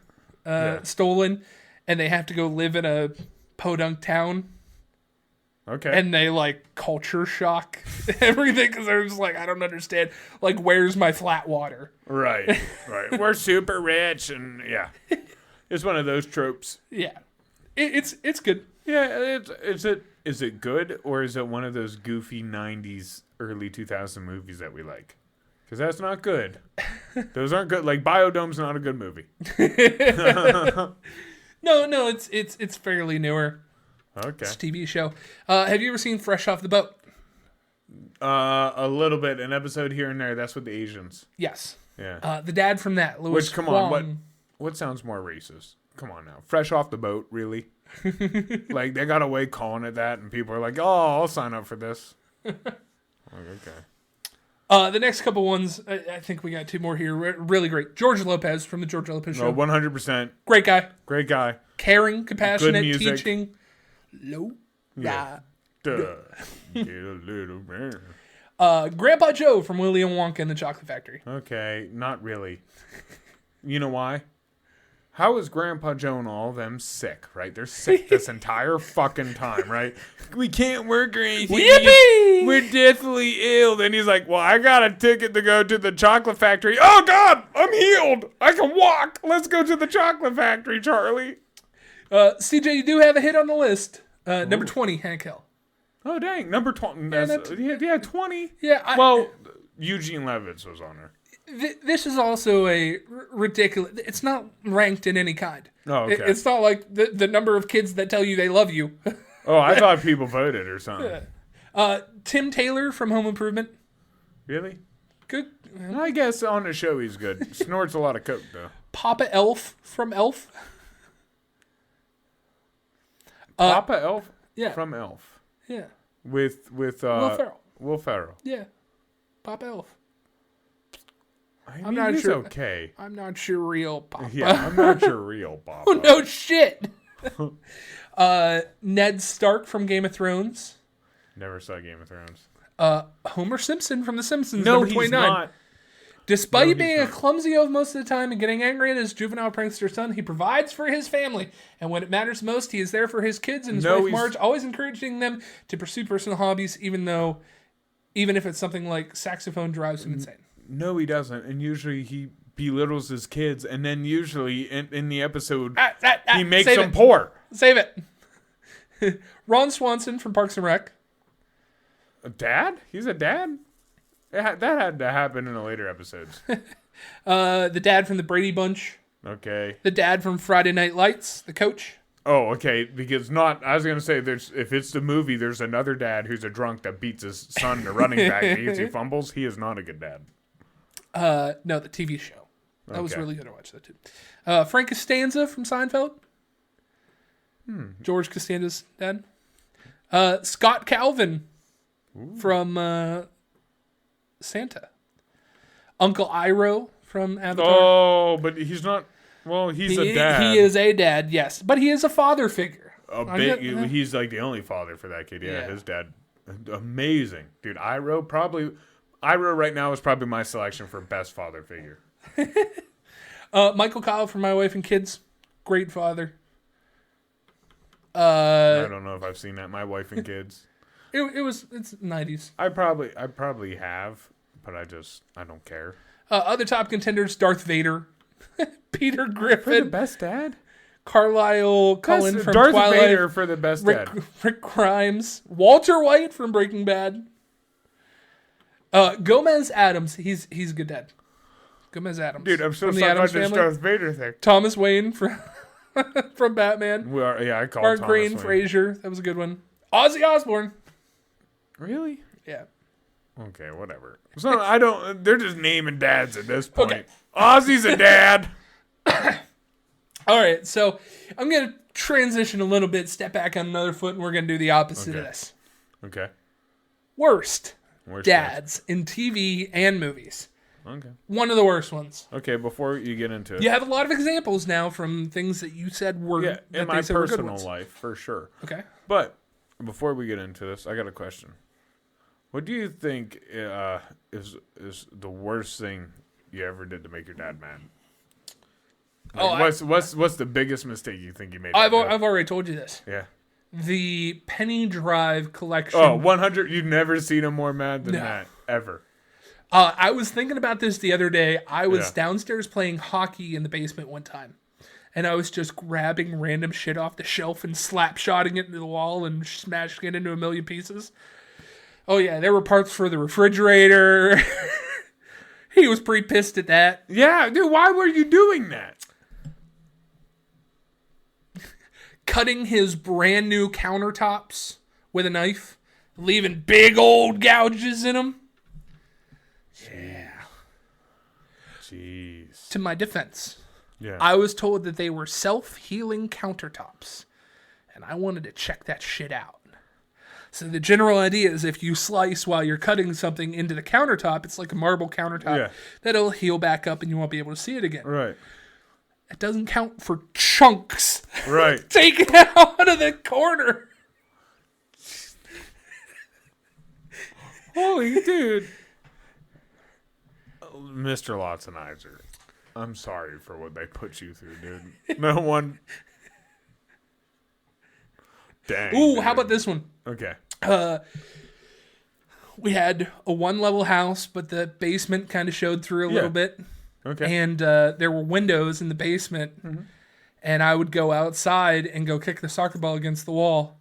stolen, and they have to go live in a podunk town. Okay. And they like culture shock everything because they're just like, I don't understand. Like, where's my flat water? Right. We're super rich, and yeah, it's one of those tropes. Yeah, it's good. Yeah, is it good, or is it one of those goofy '90s, early 2000 movies that we like? Because that's not good. Those aren't good. Like Biodome's not a good movie. No, it's fairly newer. Okay. It's a TV show. Have you ever seen Fresh Off the Boat? A little bit, an episode here and there. That's with the Asians. Yes. Yeah. The dad from that, Louis. Which, come on, Huang. what sounds more racist? Come on now. Fresh off the boat, really? Like, they got away calling it that, and people are like, oh, I'll sign up for this. Okay. The next couple ones, I think we got two more here. Really great. George Lopez from the George Lopez Show. No, 100%. Great guy. Great guy. Caring, compassionate, Good music. teaching. Low. Yeah. Duh. Get a little better. Grandpa Joe from Willy Wonka and the Chocolate Factory. Okay, not really. You know why? How is Grandpa Joe and all of them sick, right? They're sick this entire fucking time, right? We can't work or anything. Yippee! We're deathly ill. Then he's like, well, I got a ticket to go to the chocolate factory. Oh, God, I'm healed. I can walk. Let's go to the chocolate factory, Charlie. CJ, you do have a hit on the list. Number 20, Hank Hill. Oh, dang. Number 20. Yeah, 20. Yeah. Eugene Levitz was on her. This is also a ridiculous. It's not ranked in any kind. Oh, okay. It's not like the number of kids that tell you they love you. Oh, I thought people voted or something. Tim Taylor from Home Improvement. Really? Good. I guess on the show he's good. Snorts a lot of coke, though. Papa Elf from Elf. Papa Elf? Yeah. From Elf. Yeah. With Will Ferrell. Will Ferrell. Yeah. Papa Elf. I'm not sure. Okay. I'm not sure real Papa. Yeah, I'm not sure real Papa. Oh, no shit. Ned Stark from Game of Thrones. Never saw Game of Thrones. Homer Simpson from The Simpsons. No, number 29. he's not. Despite being a clumsy oaf most of the time and getting angry at his juvenile prankster son, he provides for his family. And when it matters most, he is there for his kids and his wife Marge, always encouraging them to pursue personal hobbies, even if it's something like saxophone drives him insane. No, he doesn't. And usually he belittles his kids, and then usually in the episode he makes them poor. Save it. Ron Swanson from Parks and Rec. A dad? He's a dad? That had to happen in the later episodes. The dad from the Brady Bunch. Okay. The dad from Friday Night Lights, the coach. Oh, okay. Because I was gonna say, if it's the movie, there's another dad who's a drunk that beats his son, the running back, and he fumbles. He is not a good dad. No, the TV show. That was really good. I watched that too. Frank Costanza from Seinfeld. George Costanza's dad. Scott Calvin from Santa. Uncle Iroh from Avatar. Oh, but he's not. Well, he's a dad. He is a dad, yes, but he is a father figure. He's like the only father for that kid. Yeah, his dad, amazing, dude. Iroh right now is probably my selection for best father figure. Michael Kyle from My Wife and Kids, great father. I don't know if I've seen that. My Wife and Kids. It's 90s. I probably have, but I don't care. Other top contenders: Darth Vader, Peter Griffin, for the best dad. Carlisle Cullen from Darth Twilight. Vader for the best dad. Rick Grimes, Walter White from Breaking Bad. Gomez Adams, he's a good dad. Gomez Adams, dude, I'm so from sorry about this Darth Vader thing. Thomas Wayne from from Batman. Well, yeah, I call Mark Thomas Green, Wayne. Frasier, that was a good one. Ozzy Osbourne. Really? Yeah. Okay, whatever. So I don't. They're just naming dads at this point. Okay. Ozzy's a dad. All right, so I'm gonna transition a little bit, step back on another foot, and we're gonna do the opposite of this. Okay. Worst dads in TV and movies. Okay. One of the worst ones. Okay, before you get into it. You have a lot of examples now from things that you said were in my personal life, for sure. Okay. But before we get into this, I got a question. What do you think is the worst thing you ever did to make your dad mad? Like, what's the biggest mistake you think you made? I've already told you this. Yeah. The Penny Drive collection. Oh, 100. You've never seen him more mad than that ever. I was thinking about this the other day. I was downstairs playing hockey in the basement one time. And I was just grabbing random shit off the shelf and slap-shotting it into the wall and smashing it into a million pieces. Oh, yeah, there were parts for the refrigerator. He was pretty pissed at that. Yeah, dude, why were you doing that? Cutting his brand new countertops with a knife, leaving big old gouges in them. Yeah. Jeez. To my defense, yeah, I was told that they were self-healing countertops, and I wanted to check that shit out. So the general idea is if you slice while you're cutting something into the countertop, it's like a marble countertop that'll heal back up and you won't be able to see it again. Right. It doesn't count for chunks. Right. Taken out of the corner. Holy dude. Mr. Lotsenizer, I'm sorry for what they put you through, dude. No one. Dang. Ooh, dude. how about this one? Okay. We had a one-level house, but the basement kind of showed through a little bit. Okay. And there were windows in the basement. And I would go outside and go kick the soccer ball against the wall.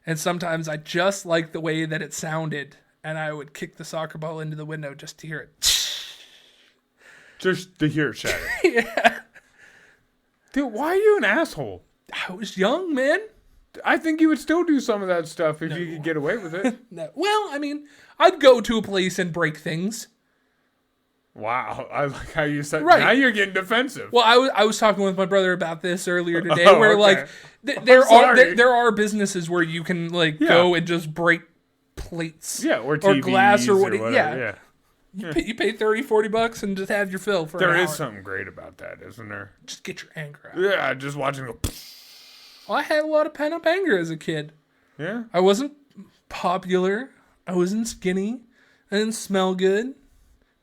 And sometimes I just liked the way that it sounded. And I would kick the soccer ball into the window just to hear it. Just to hear it shatter. Yeah. Dude, why are you an asshole? I was young, man. I think you would still do some of that stuff if you could get away with it. No. Well, I mean, I'd go to a place and break things. Wow. I like how you said Right. Now you're getting defensive. Well, I was talking with my brother about this earlier today, where okay. like there are businesses where you can like go and just break plates, or TVs glass or whatever. Yeah. You pay $30-$40 and just have your fill for an hour. There is something great about that, isn't there? Just get your anger out. Yeah, just watching go. Well, I had a lot of pent up anger as a kid. Yeah. I wasn't popular. I wasn't skinny. I didn't smell good.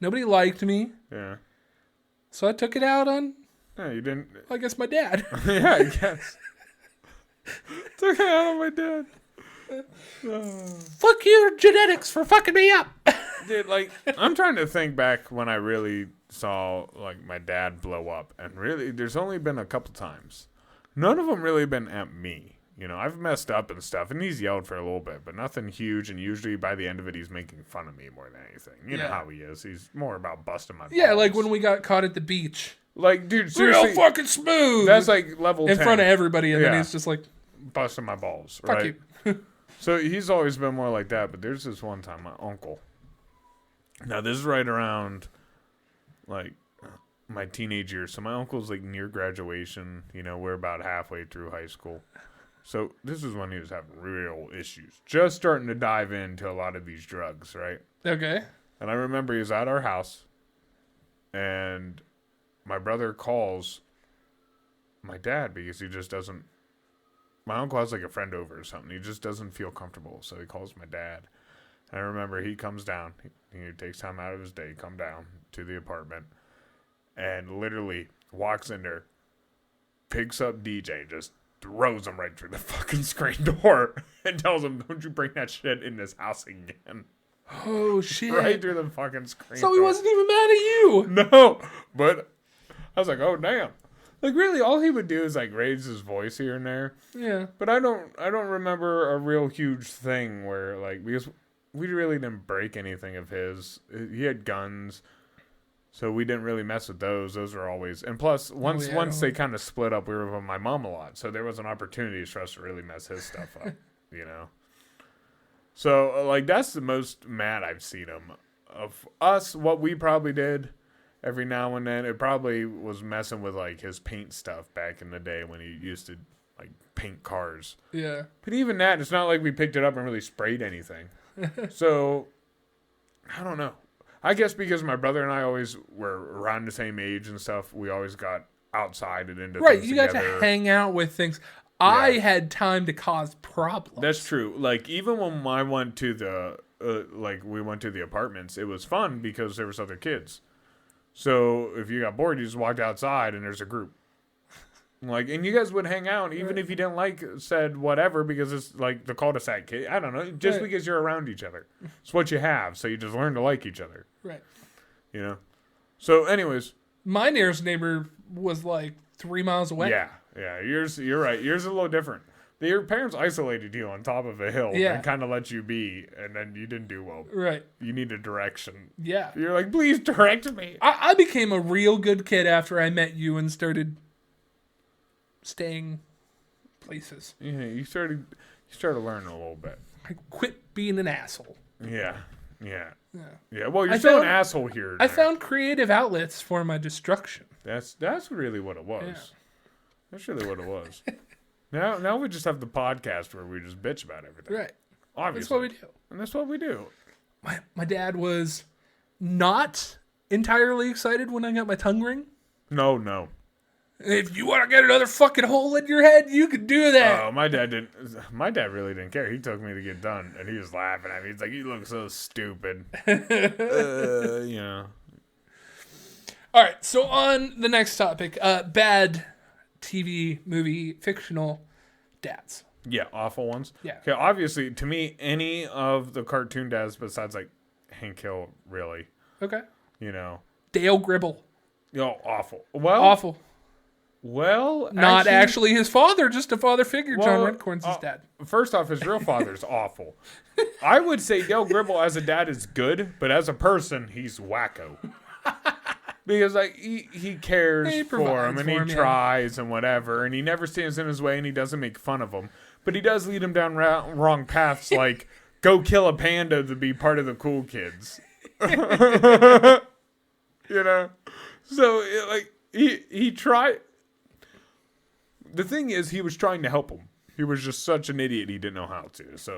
Nobody liked me. Yeah. So I took it out on, Yeah, you didn't. I guess, my dad. Yeah, I guess. Took it out on my dad. Fuck your genetics for fucking me up. Dude, like, I'm trying to think back when I really saw, like, my dad blow up. And really, there's only been a couple times. None of them really been at me. You know, I've messed up and stuff, and he's yelled for a little bit, but nothing huge. And usually by the end of it, he's making fun of me more than anything. You know how he is. He's more about busting my balls. Yeah, like when we got caught at the beach. Like, dude, seriously. Real fucking smooth. That's like level 10. In front of everybody, and then he's just like, busting my balls, fuck right? you. So he's always been more like that, but there's this one time, my uncle. Now, this is right around, like, my teenage years. So my uncle's, like, near graduation. You know, we're about halfway through high school. So this is when he was having real issues. Just starting to dive into a lot of these drugs, right? Okay. And I remember he was at our house, and my brother calls my dad because he just doesn't. My uncle has like a friend over or something. He just doesn't feel comfortable, so he calls my dad. And I remember he comes down. He takes time out of his day, come down to the apartment, and literally walks in there, picks up DJ, just throws him right through the fucking screen door, and tells him, "Don't you bring that shit in this house again." Oh, shit. Right through the fucking screen So he door. wasn't even mad at you. No, but I was like, oh, damn. Like, really, all he would do is, like, raise his voice here and there. Yeah. But I don't remember a real huge thing where, like, because we really didn't break anything of his. He had guns, so we didn't really mess with those. Those were always, and plus, once they kind of split up, we were with my mom a lot, so there was an opportunity for us to really mess his stuff up, you know? So, like, that's the most mad I've seen him. Of us, what we probably did every now and then, it probably was messing with, like, his paint stuff back in the day when he used to, like, paint cars. Yeah. But even that, it's not like we picked it up and really sprayed anything. So, I don't know. I guess because my brother and I always were around the same age and stuff, we always got outside and into Right, things you together. got to hang out with things. I had time to cause problems. That's true. Like, even when I went to the, we went to the apartments, it was fun because there was other kids. So, if you got bored, you just walked outside and there's a group. Like, and you guys would hang out, even if you didn't like said whatever, because it's like the cul-de-sac kid. I don't know, just because you're around each other. It's what you have, so you just learn to like each other. Right. You know? So, anyways. My nearest neighbor was like 3 miles away. Yeah. You're right. Yours is a little different. Your parents isolated you on top of a hill and kind of let you be, and then you didn't do well. Right. You needed direction. Yeah. You're like, please direct me. I became a real good kid after I met you and started staying places. Yeah, you started learning a little bit. I quit being an asshole. Yeah. Well, you're still an asshole here. I found creative outlets for my destruction. That's really what it was. Yeah. That's really what it was. Now we just have the podcast where we just bitch about everything. Right. Obviously. That's what we do. And that's what we do. My dad was not entirely excited when I got my tongue ring. No. If you want to get another fucking hole in your head, you can do that. Oh, my dad didn't. My dad really didn't care. He took me to get done, and he was laughing at me. He's like, "You look so stupid." Yeah. All right. So on the next topic, bad TV, movie, fictional dads. Yeah, awful ones. Yeah. Okay, obviously, to me, any of the cartoon dads besides like Hank Hill, really, Okay. you know, Dale Gribble. awful. Well, Awful. Well, Not actually his father, just a father figure. John Well, Redcorn's his dad. First off, his real father's awful. I would say Dale Gribble as a dad is good, but as a person, he's wacko. Because like he cares He for him and he provides for him, tries and whatever, and he never stands in his way and he doesn't make fun of him. But he does lead him down wrong paths, like go kill a panda to be part of the cool kids. You know, so like he tried. The thing is, he was trying to help him. He was just such an idiot. He didn't know how to. So.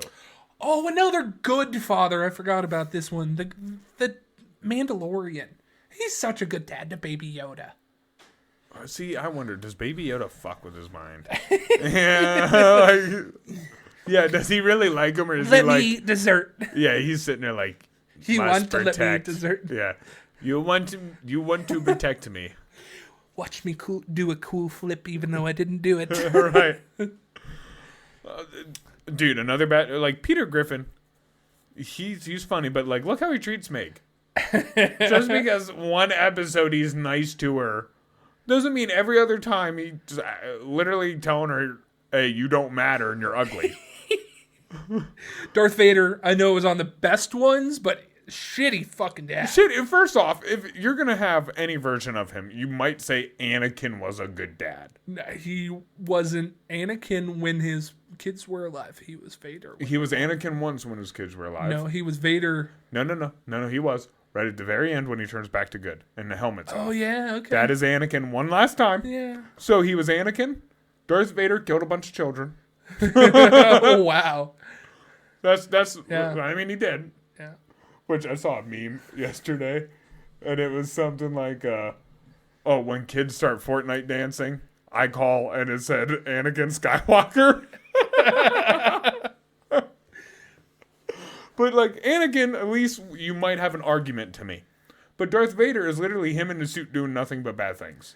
Oh, another good father. I forgot about this one. The Mandalorian. He's such a good dad to Baby Yoda. See, I wonder, does Baby Yoda fuck with his mind? Yeah, yeah. Does he really like him, or is he like? Let me eat dessert. Yeah, he's sitting there like. You want to let me eat dessert? Yeah, you want to protect me. Watch me do a cool flip, even though I didn't do it. Right. Dude, another bad like Peter Griffin. He's funny, but like, look how he treats Meg. Just because one episode he's nice to her, doesn't mean every other time he's literally telling her, "Hey, you don't matter and you're ugly." Darth Vader, I know, was on the best ones, but shitty fucking dad. First off, if you're gonna have any version of him, you might say Anakin was a good dad. He wasn't Anakin when his kids were alive. He was Vader. He was Anakin once when his kids were alive. No, he was Vader. No, he was. Right at the very end when he turns back to good and the helmet's off. Oh, yeah, okay. That is Anakin one last time. Yeah. So he was Anakin. Darth Vader killed a bunch of children. Oh, wow. That's Yeah. I mean, he did. Yeah. Which I saw a meme yesterday, and it was something like, oh, when kids start Fortnite dancing, I call, and it said Anakin Skywalker. But, like, Anakin, at least you might have an argument to me. But Darth Vader is literally him in the suit doing nothing but bad things.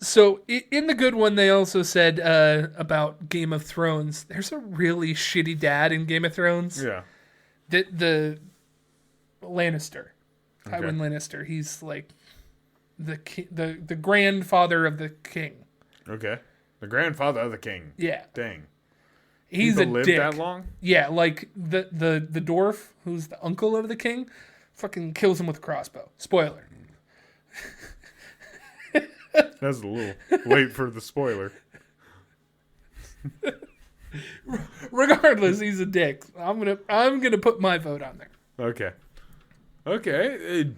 So, in the good one, they also said about Game of Thrones, there's a really shitty dad in Game of Thrones. Yeah. The Lannister. Okay. Tywin Lannister. He's like the grandfather of the king. Okay. The grandfather of the king. Yeah. Dang. He's People a lived dick. that long? Yeah, like the dwarf, who's the uncle of the king, fucking kills him with a crossbow. Spoiler. That's a little late for the spoiler. Regardless, he's a dick. I'm gonna put my vote on there. Okay,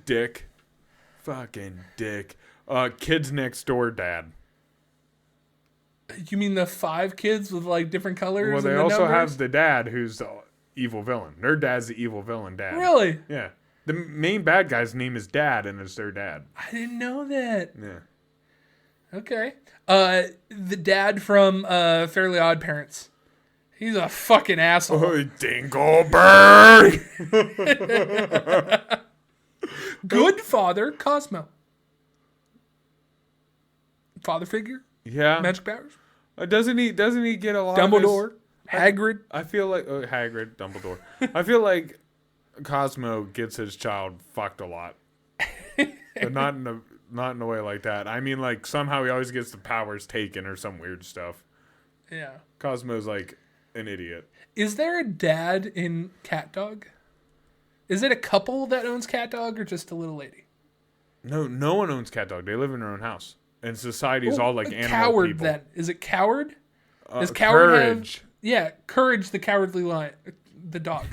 dick. Fucking dick. Kids Next Door dad. You mean the 5 kids with like different colors? Well, they and the also numbers? have the dad who's the evil villain. Their dad's the evil villain dad. Really? Yeah. The main bad guy's name is Dad, and it's their dad. I didn't know that. Yeah. Okay. The dad from Fairly Odd Parents. He's a fucking asshole. Oh, Dingleberg! Good father, Cosmo. Father figure, Yeah. magic powers. Doesn't he get a lot Dumbledore, of Hagrid. I feel like Hagrid, Dumbledore. I feel like Cosmo gets his child fucked a lot. But not in a way like that. I mean, like, somehow he always gets the powers taken or some weird stuff. Yeah. Cosmo's like an idiot. Is there a dad in Cat Dog? Is it a couple that owns Cat Dog or just a little lady? No one owns Cat Dog. They live in their own house. And society is all like animal Coward, people. then. Is it Coward? Does Coward Courage. have... Yeah, Courage the Cowardly Lion. The dog.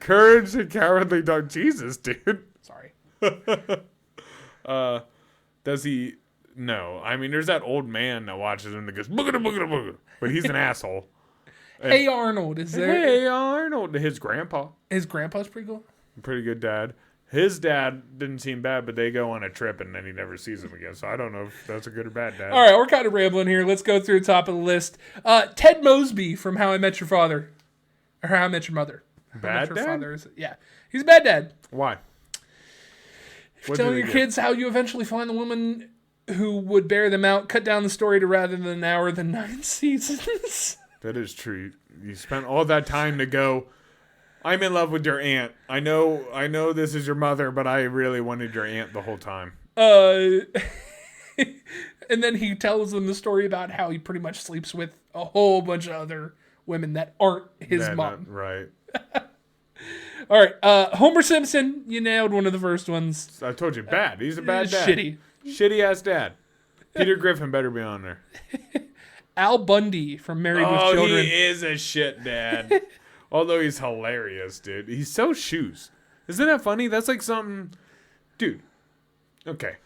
Courage the Cowardly Dog. Jesus, dude. Sorry. Does he... No. I mean, there's that old man that watches him that goes, boogada, boogada, boogada. But he's an asshole. Hey Arnold, is there? Hey Arnold, his grandpa. His grandpa's pretty cool. Pretty good dad. His dad didn't seem bad, but they go on a trip and then he never sees him again. So I don't know if that's a good or bad dad. All right, we're kind of rambling here. Let's go through the top of the list. Ted Mosby from How I Met Your Father. Or How I Met Your Mother. Bad dad? Yeah. He's a bad dad. Why? Telling your kids how you eventually find the woman who would bear them out, cut down the story to rather than an hour than 9 seasons. That is true. You spent all that time to go, I'm in love with your aunt. I know this is your mother, but I really wanted your aunt the whole time. And then he tells them the story about how he pretty much sleeps with a whole bunch of other women that aren't his mom. Right. All right. Homer Simpson, you nailed one of the first ones. I told you, bad. He's a bad dad. Shitty. Shitty ass dad. Peter Griffin better be on there. Al Bundy from Married with Children. Oh, he is a shit dad. Although he's hilarious, dude. He's so shoes. Isn't that funny? That's like something... Dude. Okay.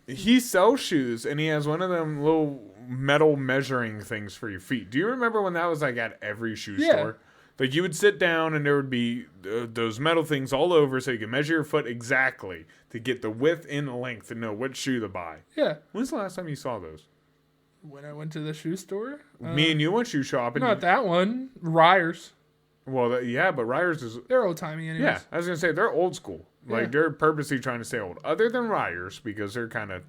He sells shoes, and he has one of them little metal measuring things for your feet. Do you remember when that was like at every shoe store? Like you would sit down, and there would be those metal things all over so you could measure your foot exactly to get the width and the length to know which shoe to buy. Yeah. When's the last time you saw those? When I went to the shoe store? Me and you went shoe shopping. Not that one. Ryers. Well, yeah, but Ryers is... They're old-timey anyways. Yeah, I was going to say, they're old school. Like, Yeah. they're purposely trying to stay old. Other than Ryers, because they're kind of...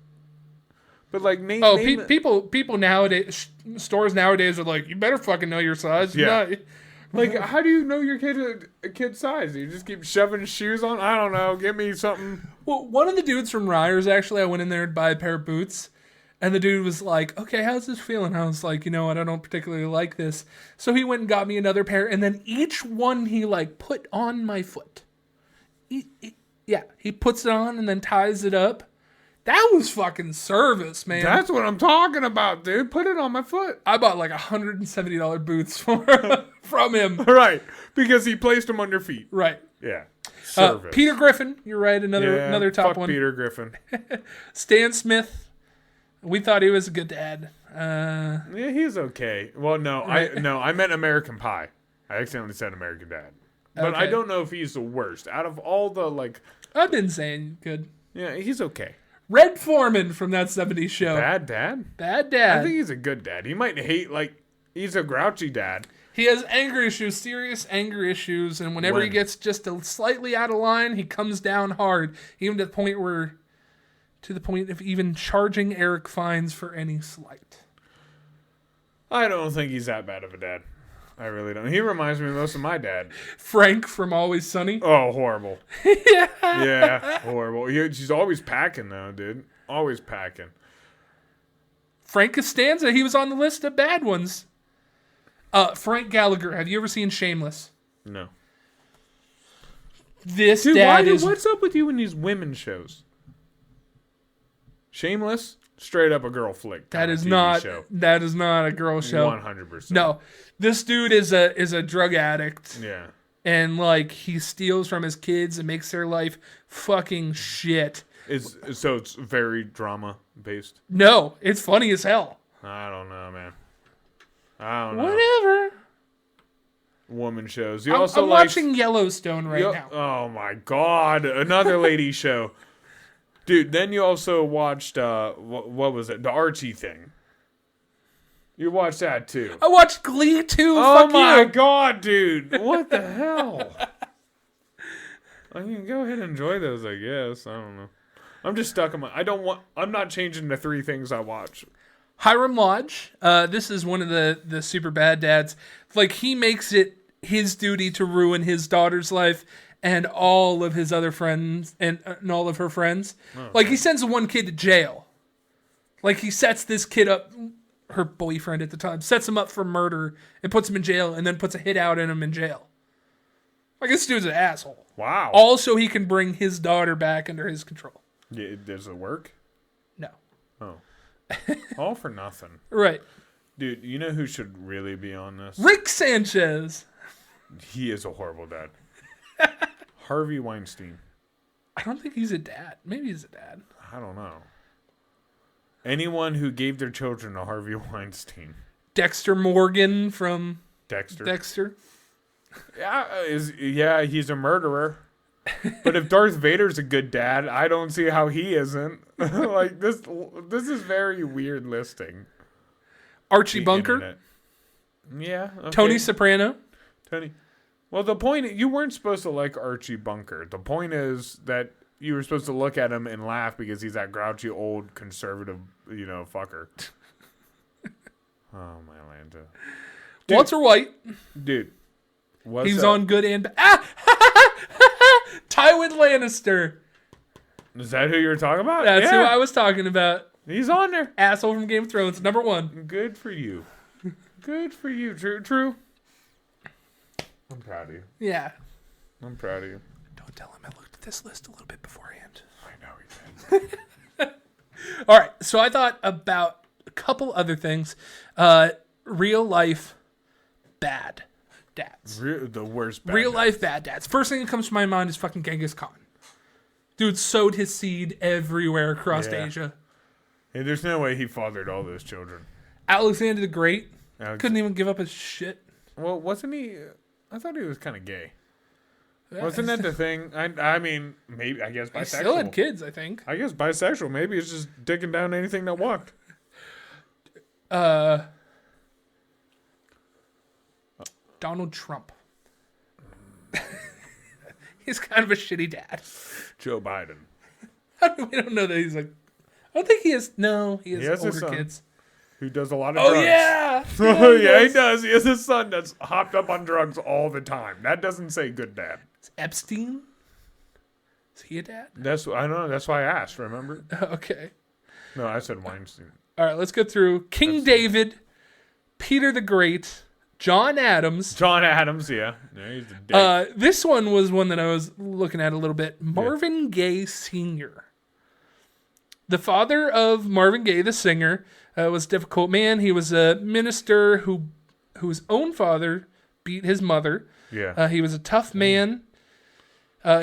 But, like, people nowadays... Stores nowadays are like, you better fucking know your size. Yeah. Like, how do you know your kid's size? You just keep shoving shoes on? I don't know. Give me something. Well, one of the dudes from Ryers, actually, I went in there to buy a pair of boots. And the dude was like, okay, how's this feeling? I was like, you know what? I don't particularly like this. So he went and got me another pair. And then each one he like put on my foot. He puts it on and then ties it up. That was fucking service, man. That's what I'm talking about, dude. Put it on my foot. I bought like $170 boots from him. Right. Because he placed them on your feet. Right. Yeah. Service. Peter Griffin. You're right. Another top fuck one. Peter Griffin. Stan Smith. We thought he was a good dad. Yeah, he's okay. Well, no, Right. I meant American Pie. I accidentally said American Dad. But I Okay. don't know if he's the worst. Out of all the, like... I've been saying good. Yeah, he's okay. Red Foreman from that 70s show. Bad dad? Bad dad. I think he's a good dad. He might hate, like... He's a grouchy dad. He has anger issues, serious anger issues, and whenever he gets just slightly out of line, he comes down hard, even to the point of even charging Eric fines for any slight. I don't think he's that bad of a dad. I really don't. He reminds me most of my dad. Frank from Always Sunny. Oh, horrible. Yeah, horrible. She's always packing, though, dude. Always packing. Frank Costanza, he was on the list of bad ones. Frank Gallagher, have you ever seen Shameless? No. This Dude, dad is... what's up with you in these women shows? Shameless? Straight up a girl flick. That is TV not. show. That is not a girl show. 100%. No, this dude is a drug addict. Yeah. And like he steals from his kids and makes their life fucking shit. So it's very drama based. No, it's funny as hell. I don't know, man. I don't know. Whatever. Woman shows. I'm watching Yellowstone right now. Oh my god, another lady show. Dude, then you also watched, what was it? The Archie thing. You watched that too. I watched Glee too. Oh Fuck my you. god, dude. What the hell? I mean, go ahead and enjoy those, I guess. I don't know. I'm just stuck in I'm not changing the 3 things I watch. Hiram Lodge. This is one of the super bad dads. Like he makes it his duty to ruin his daughter's life and all of his other friends and all of her friends. Oh, like he sends one kid to jail. Like he sets this kid up, her boyfriend at the time, sets him up for murder and puts him in jail and then puts a hit out in him in jail. Like this dude's an asshole. Wow. All so he can bring his daughter back under his control. Yeah, does it work? No. Oh. All for nothing. Right. Dude, you know who should really be on this? Rick Sanchez. He is a horrible dad. Harvey Weinstein. I don't think he's a dad. Maybe he's a dad. I don't know. Anyone who gave their children to Harvey Weinstein. Dexter Morgan from Dexter. Yeah, he's a murderer. But if Darth Vader's a good dad, I don't see how he isn't. Like this is very weird listing. Archie The Bunker. internet. Yeah. Okay. Tony Soprano. Tony. Well, the point, you weren't supposed to like Archie Bunker. The point is that you were supposed to look at him and laugh because he's that grouchy old conservative, fucker. Oh, my Lanta. Walter White. Dude. He was on Good and Bad. Tywin Lannister. Is that who you were talking about? That's who I was talking about. He's on there. Asshole from Game of Thrones, number 1. Good for you. Good for you. True. I'm proud of you. Yeah. I'm proud of you. Don't tell him I looked at this list a little bit beforehand. I know he did. All right, so I thought about a couple other things. Real life bad dads. The worst bad Real dads. life bad dads. First thing that comes to my mind is fucking Genghis Khan. Dude sowed his seed everywhere across Asia. Hey, there's no way he fathered all those children. Alexander the Great couldn't even give up his shit. Well, wasn't he? I thought he was kind of gay. Wasn't that the thing? I mean, maybe, I guess bisexual. He still had kids, I think. I guess bisexual. Maybe it's just digging down anything that walked. Donald Trump. He's kind of a shitty dad. Joe Biden. We don't know that he's like... I don't think he is... No, he has older kids. Who does a lot of drugs. Yeah! Oh, yeah, he does. He has a son that's hopped up on drugs all the time. That doesn't say good dad. Is Epstein? Is he a dad? I know. That's why I asked, remember? Okay. No, I said Weinstein. All right, let's go through. King David, Peter the Great, John Adams. John Adams, yeah. He's a dick. This one was one that I was looking at a little bit. Marvin Gaye Sr. The father of Marvin Gaye, the singer, was a difficult man. He was a minister whose own father beat his mother. Yeah. He was a tough man.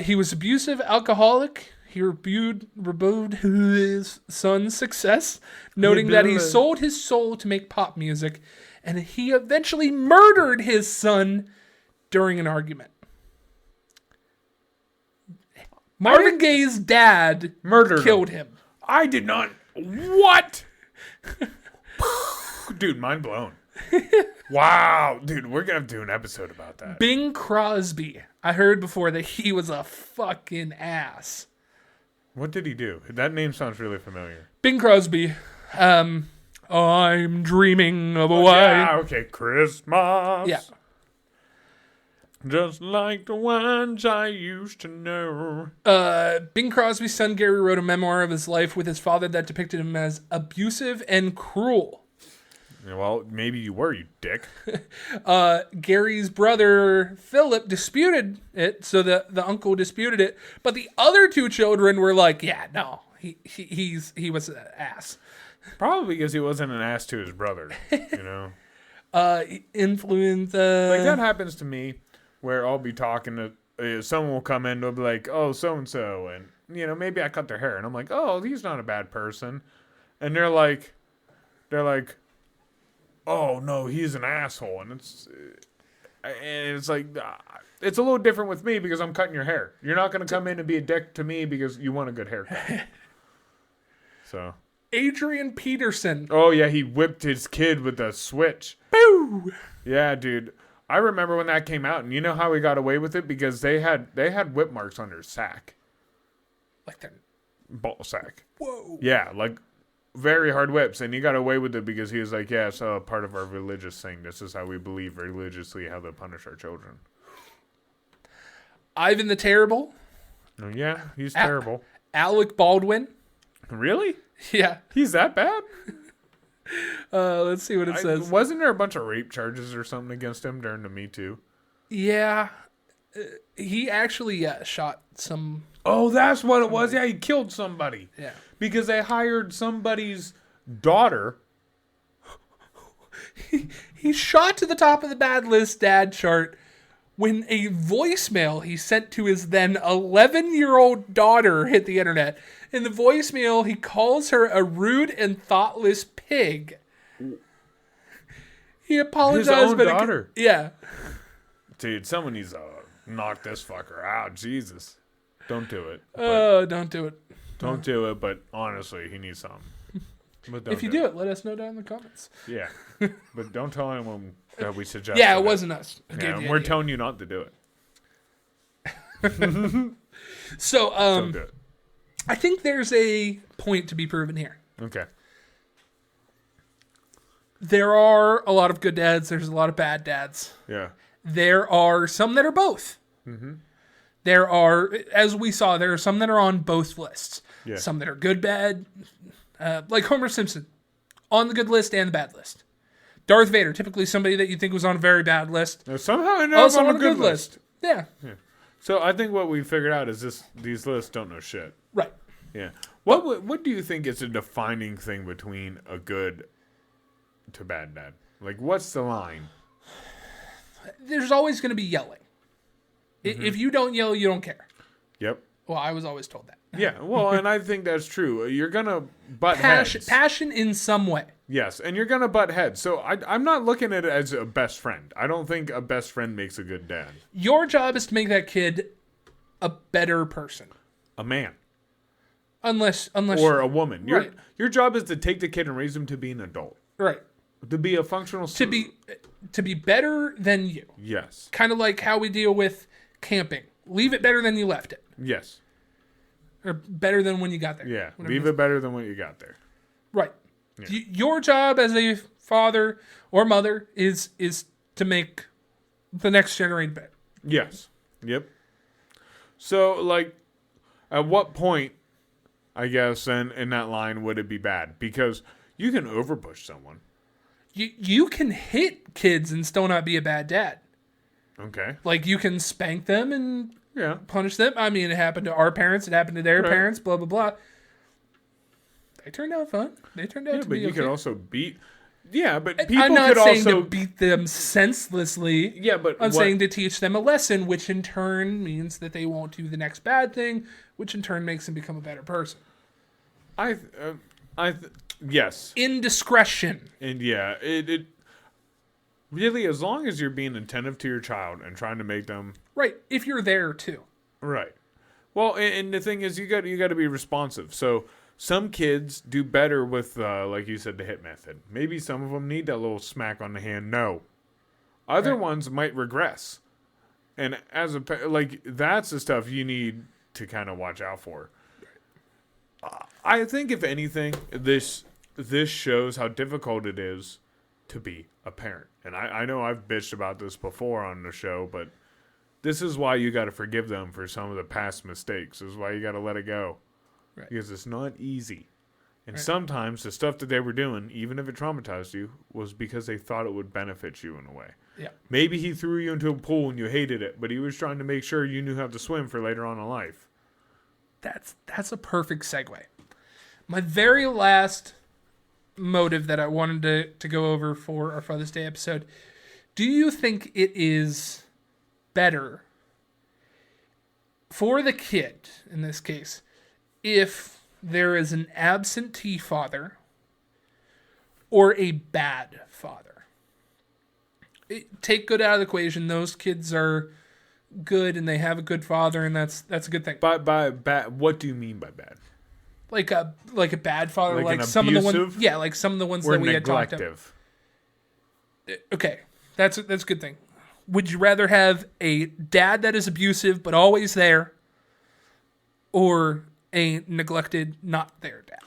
He was abusive, alcoholic. He rebuked his son's success, noting that he sold his soul to make pop music, and he eventually murdered his son during an argument. Marvin Gaye's dad killed him. I did not. What? Dude, mind blown. Wow. Dude, we're going to do an episode about that. Bing Crosby. I heard before that he was a fucking ass. What did he do? That name sounds really familiar. Bing Crosby. I'm dreaming of a white. Yeah, okay. Christmas. Yeah. Just like the ones I used to know. Bing Crosby's son Gary wrote a memoir of his life with his father that depicted him as abusive and cruel. Well, maybe you were, you dick. Gary's brother Philip disputed it, so the uncle disputed it, but the other two children were like, "Yeah, no, he was an ass." Probably because he wasn't an ass to his brother, you know. Influence. Like that happens to me, where I'll be talking to someone will come in, they'll be like, "Oh, so and so," and maybe I cut their hair, and I'm like, "Oh, he's not a bad person," and they're like. Oh no, he's an asshole, and it's like it's a little different with me because I'm cutting your hair. You're not going to come in and be a dick to me because you want a good haircut. So Adrian Peterson. Oh yeah, he whipped his kid with a switch. Boo! Yeah, dude. I remember when that came out, and you know how he got away with it because they had whip marks on their sack, like their ball sack. Whoa. Yeah, like. Very hard whips, and he got away with it because he was like, yeah, it's part of our religious thing. This is how we believe religiously how to punish our children. Ivan the Terrible. Oh, yeah, he's terrible. Alec Baldwin. Really? Yeah. He's that bad? Let's see what it says. Wasn't there a bunch of rape charges or something against him during the Me Too? Yeah. He actually shot some... Oh, that's what it was. Yeah, he killed somebody. Yeah. Because they hired somebody's daughter. He shot to the top of the bad list dad chart when a voicemail he sent to his then 11-year-old daughter hit the internet. In the voicemail, he calls her a rude and thoughtless pig. He apologized. His own but daughter. Yeah. Dude, someone needs to knock this fucker out. Jesus. Don't do it. Don't do it. Don't do it, but honestly, he needs something. But don't If you do it, let us know down in the comments. Yeah. But don't tell anyone that we suggest Yeah, it wasn't us. Yeah, we're telling you not to do it. So, Don't do it. I think there's a point to be proven here. Okay. There are a lot of good dads. There's a lot of bad dads. Yeah. There are some that are both. Mm-hmm. There are, as we saw, there are some that are on both lists. Yeah. Some that are good, bad. Like Homer Simpson, on the good list and the bad list. Darth Vader, typically somebody that you think was on a very bad list. Now, somehow I know Also I'm on on a good list. Yeah. So I think what we figured out is these lists don't know shit. Right. Yeah. What do you think is a defining thing between a good to bad dad? Like, what's the line? There's always going to be yelling. Mm-hmm. If you don't yell, you don't care. Yep. Well, I was always told that. Yeah, well, and I think that's true. You're going to butt heads. Passion in some way. Yes, and you're going to butt heads. So I'm not looking at it as a best friend. I don't think a best friend makes a good dad. Your job is to make that kid a better person. A man. Unless or a woman. Right. Your job is to take the kid and raise him to be an adult. Right. To be a functional... To be better than you. Yes. Kind of like how we deal with camping. Leave it better than you left it. Yes. Or better than when you got there. Yeah. Leave it better than when you got there. Right. Yeah. Your job as a father or mother is to make the next generation better. Yes. Yep. So, like, at what point, I guess, then in that line would it be bad? Because you can overpush someone. You can hit kids and still not be a bad dad. Okay. Like, you can spank them and punish them. I mean, it happened to our parents. It happened to their parents, blah, blah, blah. They turned out fun. They turned out to be but you okay. could also beat... Yeah, but people I'm not could saying also... to beat them senselessly. Yeah, but I'm saying to teach them a lesson, which in turn means that they won't do the next bad thing, which in turn makes them become a better person. Yes. Indiscretion. And yeah, it really, as long as you're being attentive to your child and trying to make them... Right, if you're there too. Right. Well, and the thing is, you got to be responsive. So some kids do better with, like you said, the hit method. Maybe some of them need that little smack on the hand. No. Other ones might regress. And as a like, that's the stuff you need to kind of watch out for. I think, if anything, this shows how difficult it is to be a parent. And I know I've bitched about this before on the show, but this is why you got to forgive them for some of the past mistakes. This is why you got to let it go. Right. Because it's not easy. And sometimes the stuff that they were doing, even if it traumatized you, was because they thought it would benefit you in a way. Yeah. Maybe he threw you into a pool and you hated it, but he was trying to make sure you knew how to swim for later on in life. That's a perfect segue. My very last motive that I wanted to go over for our Father's Day episode. Do you think it is better for the kid, in this case, if there is an absentee father or a bad father? Take good out of the equation. Those kids are good and they have a good father, and that's a good thing. By bad, what do you mean by bad? Like a bad father, like some abusive, of the ones, like some of the ones that we had talked about. Okay, that's a good thing. Would you rather have a dad that is abusive but always there, or a neglected, not there dad?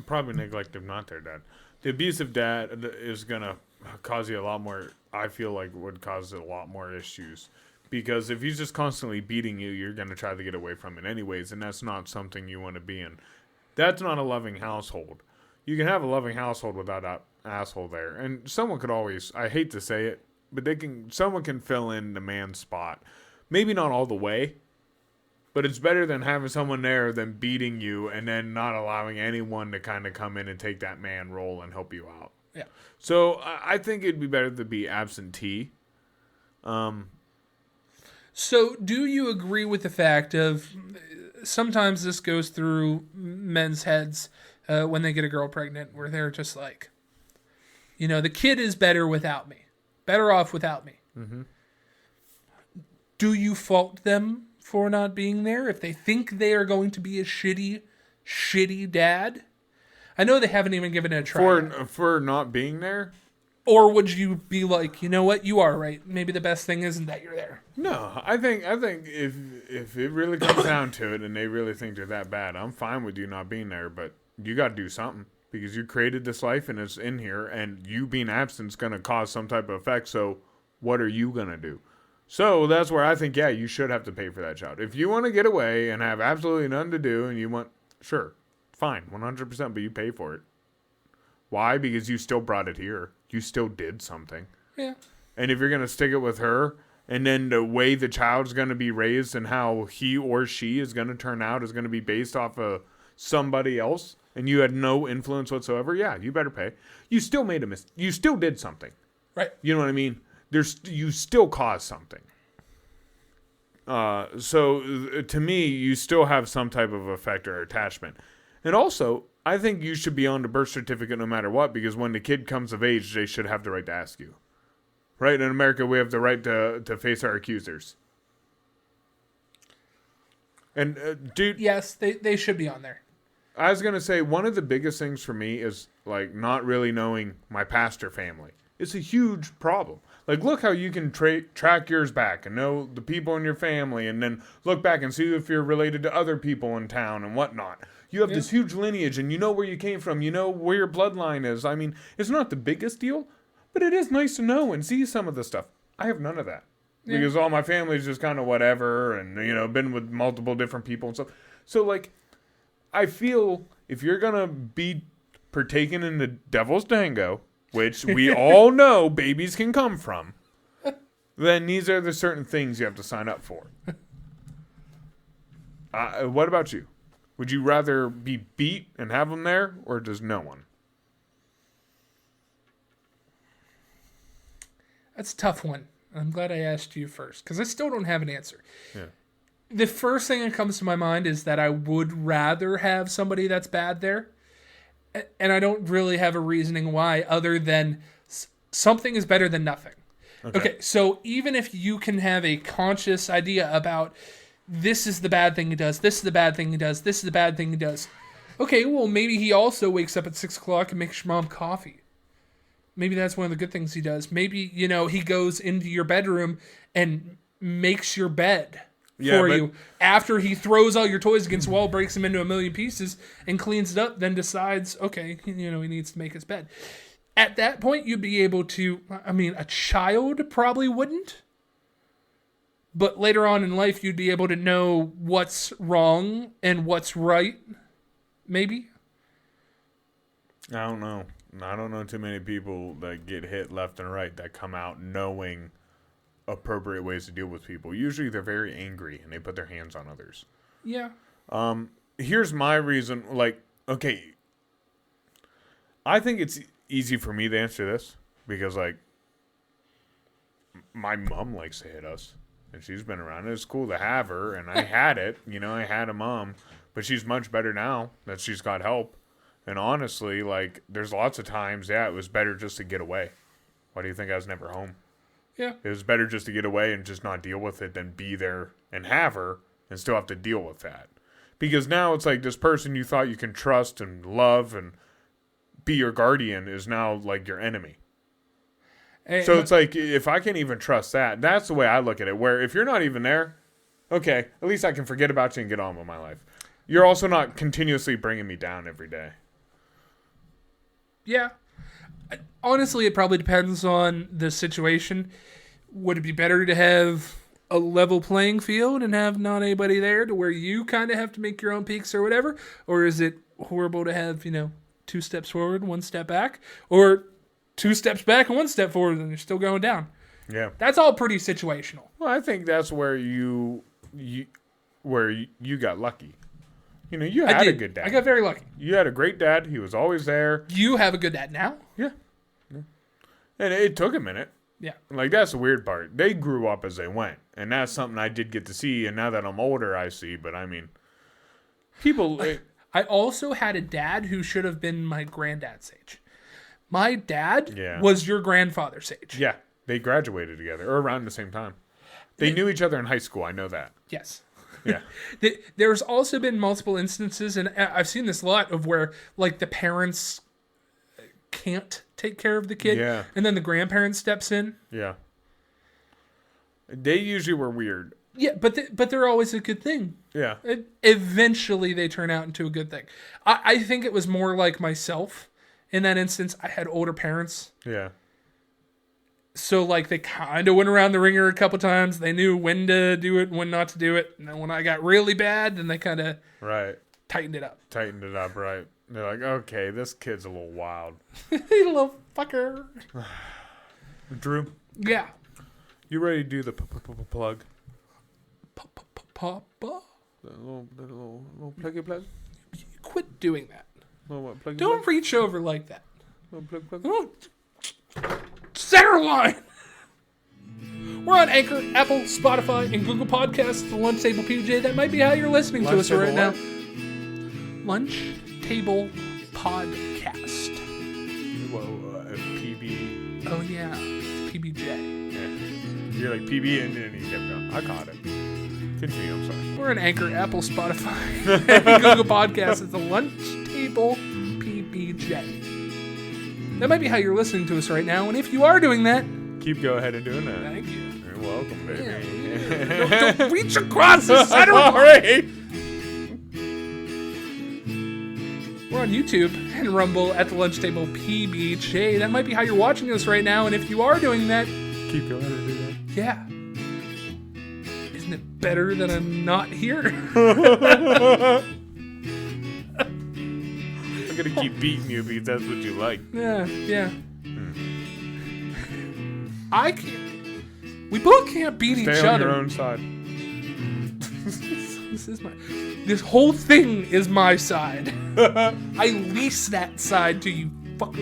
Probably neglected, not there dad. The abusive dad is gonna cause you a lot more. I feel like would cause a lot more issues. Because if he's just constantly beating you, you're going to try to get away from it anyways, and that's not something you want to be in. That's not a loving household. You can have a loving household without that asshole there. And someone could always, I hate to say it, but someone can fill in the man's spot. Maybe not all the way, but it's better than having someone there than beating you and then not allowing anyone to kind of come in and take that man role and help you out. Yeah. So I think it'd be better to be absentee. So, do you agree with the fact of sometimes this goes through men's heads when they get a girl pregnant, where they're just like, the kid is better without me. Better off without me. Mm-hmm. Do you fault them for not being there? If they think they are going to be a shitty dad? I know they haven't even given it a try yet. For not being there? Or would you be like, you know what, you are right. Maybe the best thing isn't that you're there. No, I think if it really comes down to it and they really think they're that bad, I'm fine with you not being there, but you got to do something because you created this life and it's in here, and you being absent is going to cause some type of effect. So what are you going to do? So that's where I think, yeah, you should have to pay for that child. If you want to get away and have absolutely nothing to do and you want, sure, fine, 100%, but you pay for it. Why? Because you still brought it here. You still did something. Yeah. And if you're going to stick it with her, and then the way the child's going to be raised and how he or she is going to turn out is going to be based off of somebody else, and you had no influence whatsoever, yeah, you better pay. You still made a mistake. You still did something. Right. You know what I mean? You still caused something. So to me, you still have some type of effect or attachment. And also, I think you should be on the birth certificate no matter what, because when the kid comes of age, they should have the right to ask you. Right? In America, we have the right to face our accusers. And, dude... Yes, they should be on there. I was going to say, one of the biggest things for me is, like, not really knowing my pastor family. It's a huge problem. Like, look how you can track yours back and know the people in your family, and then look back and see if you're related to other people in town and whatnot. You have this huge lineage, and you know where you came from. You know where your bloodline is. I mean, it's not the biggest deal, but it is nice to know and see some of the stuff. I have none of that. Yeah. Because all my family is just kind of whatever, and, you know, been with multiple different people and stuff. So, like, I feel if you're going to be partaking in the devil's tango, which we all know babies can come from, then these are the certain things you have to sign up for. What about you? Would you rather be beat and have them there, or does no one? That's a tough one. I'm glad I asked you first, because I still don't have an answer. Yeah. The first thing that comes to my mind is that I would rather have somebody that's bad there. And I don't really have a reasoning why, other than something is better than nothing. Okay, so even if you can have a conscious idea about this is the bad thing he does, this is the bad thing he does, this is the bad thing he does. Okay, well, maybe he also wakes up at 6 o'clock and makes your mom coffee. Maybe that's one of the good things he does. Maybe, you know, he goes into your bedroom and makes your bed for you. After he throws all your toys against the wall, breaks them into a million pieces, and cleans it up, then decides, okay, you know, he needs to make his bed. At that point, you'd be able to, I mean, a child probably wouldn't. But later on in life, you'd be able to know what's wrong and what's right. Maybe. I don't know. I don't know too many people that get hit left and right that come out knowing appropriate ways to deal with people. Usually they're very angry and they put their hands on others. Yeah. Here's my reason. Like, okay, I think it's easy for me to answer this because, like, my mom likes to hit us. And she's been around. It's cool to have her, and I had it. You know, I had a mom. But she's much better now that she's got help. And honestly, like, there's lots of times, yeah, it was better just to get away. Why do you think I was never home? Yeah. It was better just to get away and just not deal with it than be there and have her and still have to deal with that. Because now it's like this person you thought you can trust and love and be your guardian is now, like, your enemy. So it's like, if I can't even trust that, that's the way I look at it, where if you're not even there, okay, at least I can forget about you and get on with my life. You're also not continuously bringing me down every day. Yeah. Honestly, it probably depends on the situation. Would it be better to have a level playing field and have not anybody there to where you kind of have to make your own peaks or whatever? Or is it horrible to have, 2 steps forward, 1 step back? Or 2 steps back and 1 step forward, and you're still going down. Yeah, that's all pretty situational. Well, I think that's where you got lucky. You had a good dad. I got very lucky. You had a great dad. He was always there. You have a good dad now. Yeah. And it took a minute. Yeah. Like, that's the weird part. They grew up as they went, and that's something I did get to see. And now that I'm older, I see. But I mean, people. I also had a dad who should have been my granddad's age. My dad was your grandfather's age. Yeah. They graduated together, or around the same time. They knew each other in high school. I know that. Yes. Yeah. There's also been multiple instances, and I've seen this a lot, of where like the parents can't take care of the kid, Yeah. and then the grandparent steps in. Yeah. They usually were weird. Yeah, but they're always a good thing. Yeah. Eventually, they turn out into a good thing. I think it was more like myself in that instance. I had older parents. Yeah. So, like, they kind of went around the ringer a couple times. They knew when to do it and when not to do it. And then when I got really bad, then they kind of tightened it up. Tightened it up, right. They're like, okay, this kid's a little wild. You little fucker. Drew? Yeah. You ready to do the plug? Papa? The little pluggy plug? Quit doing that. Little pluggy Don't plug? reach over like that. Little plug? Don't. Center line! We're on Anchor, Apple, Spotify, and Google Podcasts, the Lunch Table PBJ. That might be how you're listening to us right now. Lunch Table Podcast. Whoa, PB. Oh, yeah. PBJ. Yeah. You're like PB and then you kept going. I caught it. Continue, I'm sorry. We're on Anchor, Apple, Spotify, and Google Podcasts. It's the Lunch Table PBJ. That might be how you're listening to us right now, and if you are doing that, Go ahead and doing that. thank you. You're welcome, baby. Yeah. Don't reach across the center line. Sorry. We're on YouTube and Rumble at the Lunch Table PBJ. That might be how you're watching us right now, and if you are doing that, Keep going and do that. yeah. Isn't it better that I'm not here? I'm gonna keep beating you because that's what you like. Yeah. I can't. We both can't beat each Stay on other. your own side. This whole thing is my side. I lease that side to you, fucker.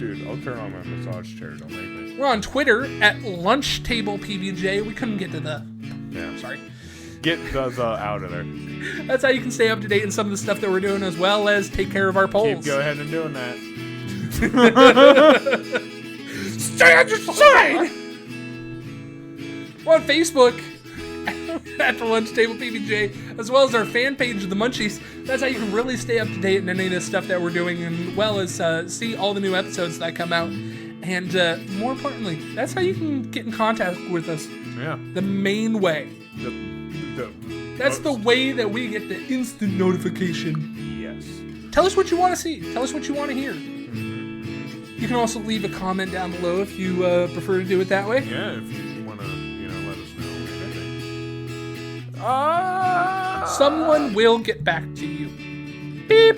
Dude, I'll turn on my massage chair. Don't make me. We're on Twitter at Lunch Table PBJ. We couldn't get to the. Yeah. Sorry. Get the out of there. That's how you can stay up to date in some of the stuff that we're doing, as well as take care of our polls. Go ahead and doing that. Stay on your side! We're on Facebook at the Lunch Table PBJ, as well as our fan page of the Munchies. That's how you can really stay up to date in any of the stuff that we're doing, and well as see all the new episodes that come out. And more importantly, that's how you can get in contact with us. Yeah. The main way. That's the way that we get the instant notification. Yes. Tell us what you want to see. Tell us what you want to hear. You can also leave a comment down below if you prefer to do it that way. Yeah, if you want to, let us know. Someone will get back to you. Beep.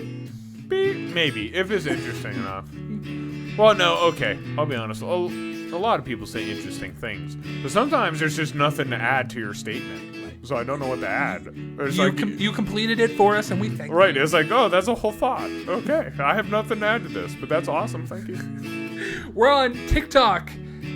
Beep. Maybe, if it's interesting enough. Well, no, okay. I'll be honest. A lot of people say interesting things, but sometimes there's just nothing to add to your statement. So I don't know what to add. You completed it for us, and we thank you. Right, it's like, oh, that's a whole thought. Okay, I have nothing to add to this, but that's awesome. Thank you. We're on TikTok,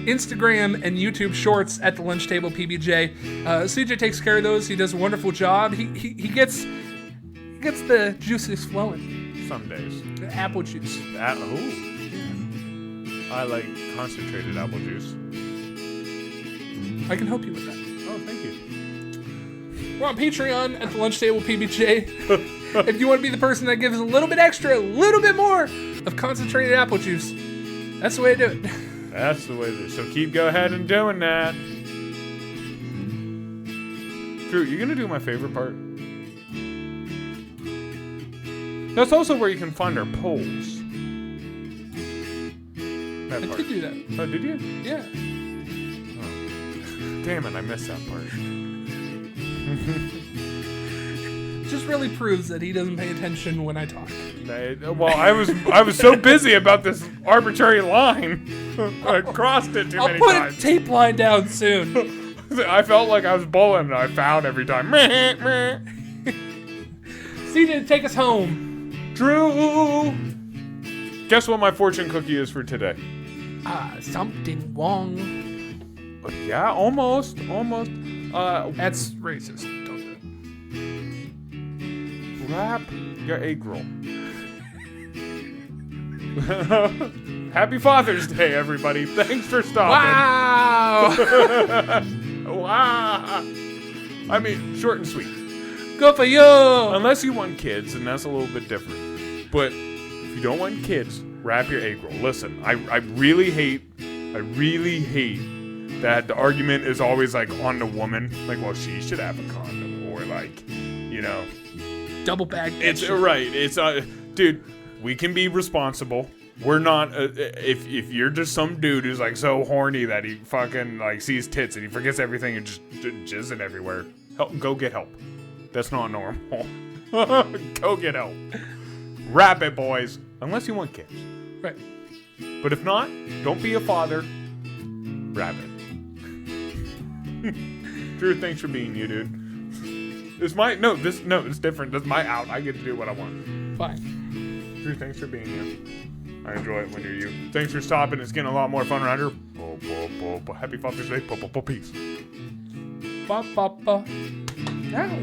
Instagram, and YouTube Shorts at the Lunch Table PBJ. CJ takes care of those. He does a wonderful job. He gets the juices flowing. Some days. The apple juice. I like concentrated apple juice. I can help you with that. Oh, thank you. We're on Patreon at the Lunch Table PBJ. If you want to be the person that gives a little bit extra, a little bit more of concentrated apple juice, that's the way to do it. That's the way to do it. So go ahead and doing that. Drew, you gonna do my favorite part? That's also where you can find our polls. I did do that. Oh, did you? Yeah. Oh. Damn it, I missed that part. Just really proves that he doesn't pay attention when I talk. Well, I was so busy about this arbitrary line. I crossed it too many times. I'll put a tape line down soon. I felt like I was bowling and I fouled every time. CJ, take us home. Drew! Guess what my fortune cookie is for today? Something wrong. Yeah, almost. That's racist. Don't do Wrap your egg roll. Happy Father's Day, everybody. Thanks for stopping. Wow. Wow. I mean, short and sweet. Good for you. Unless you want kids, and that's a little bit different. But if you don't want kids, wrap your egg roll. Listen, I really hate that the argument is always like on the woman. Like, well, she should have a condom, or like, double bag. It's right. It's dude. We can be responsible. We're not. If you're just some dude who's like so horny that he fucking like sees tits and he forgets everything and just jizzing everywhere, go get help. That's not normal. Go get help. Wrap it, boys. Unless you want kids. Right. But if not, don't be a father. Wrap it. Drew, thanks for being you, dude. It's different. This is my out. I get to do what I want. Fine. Drew, thanks for being you. I enjoy it when you're you. Thanks for stopping. It's getting a lot more fun around here. Happy Father's Day. Peace. Ba ba ba. Ow.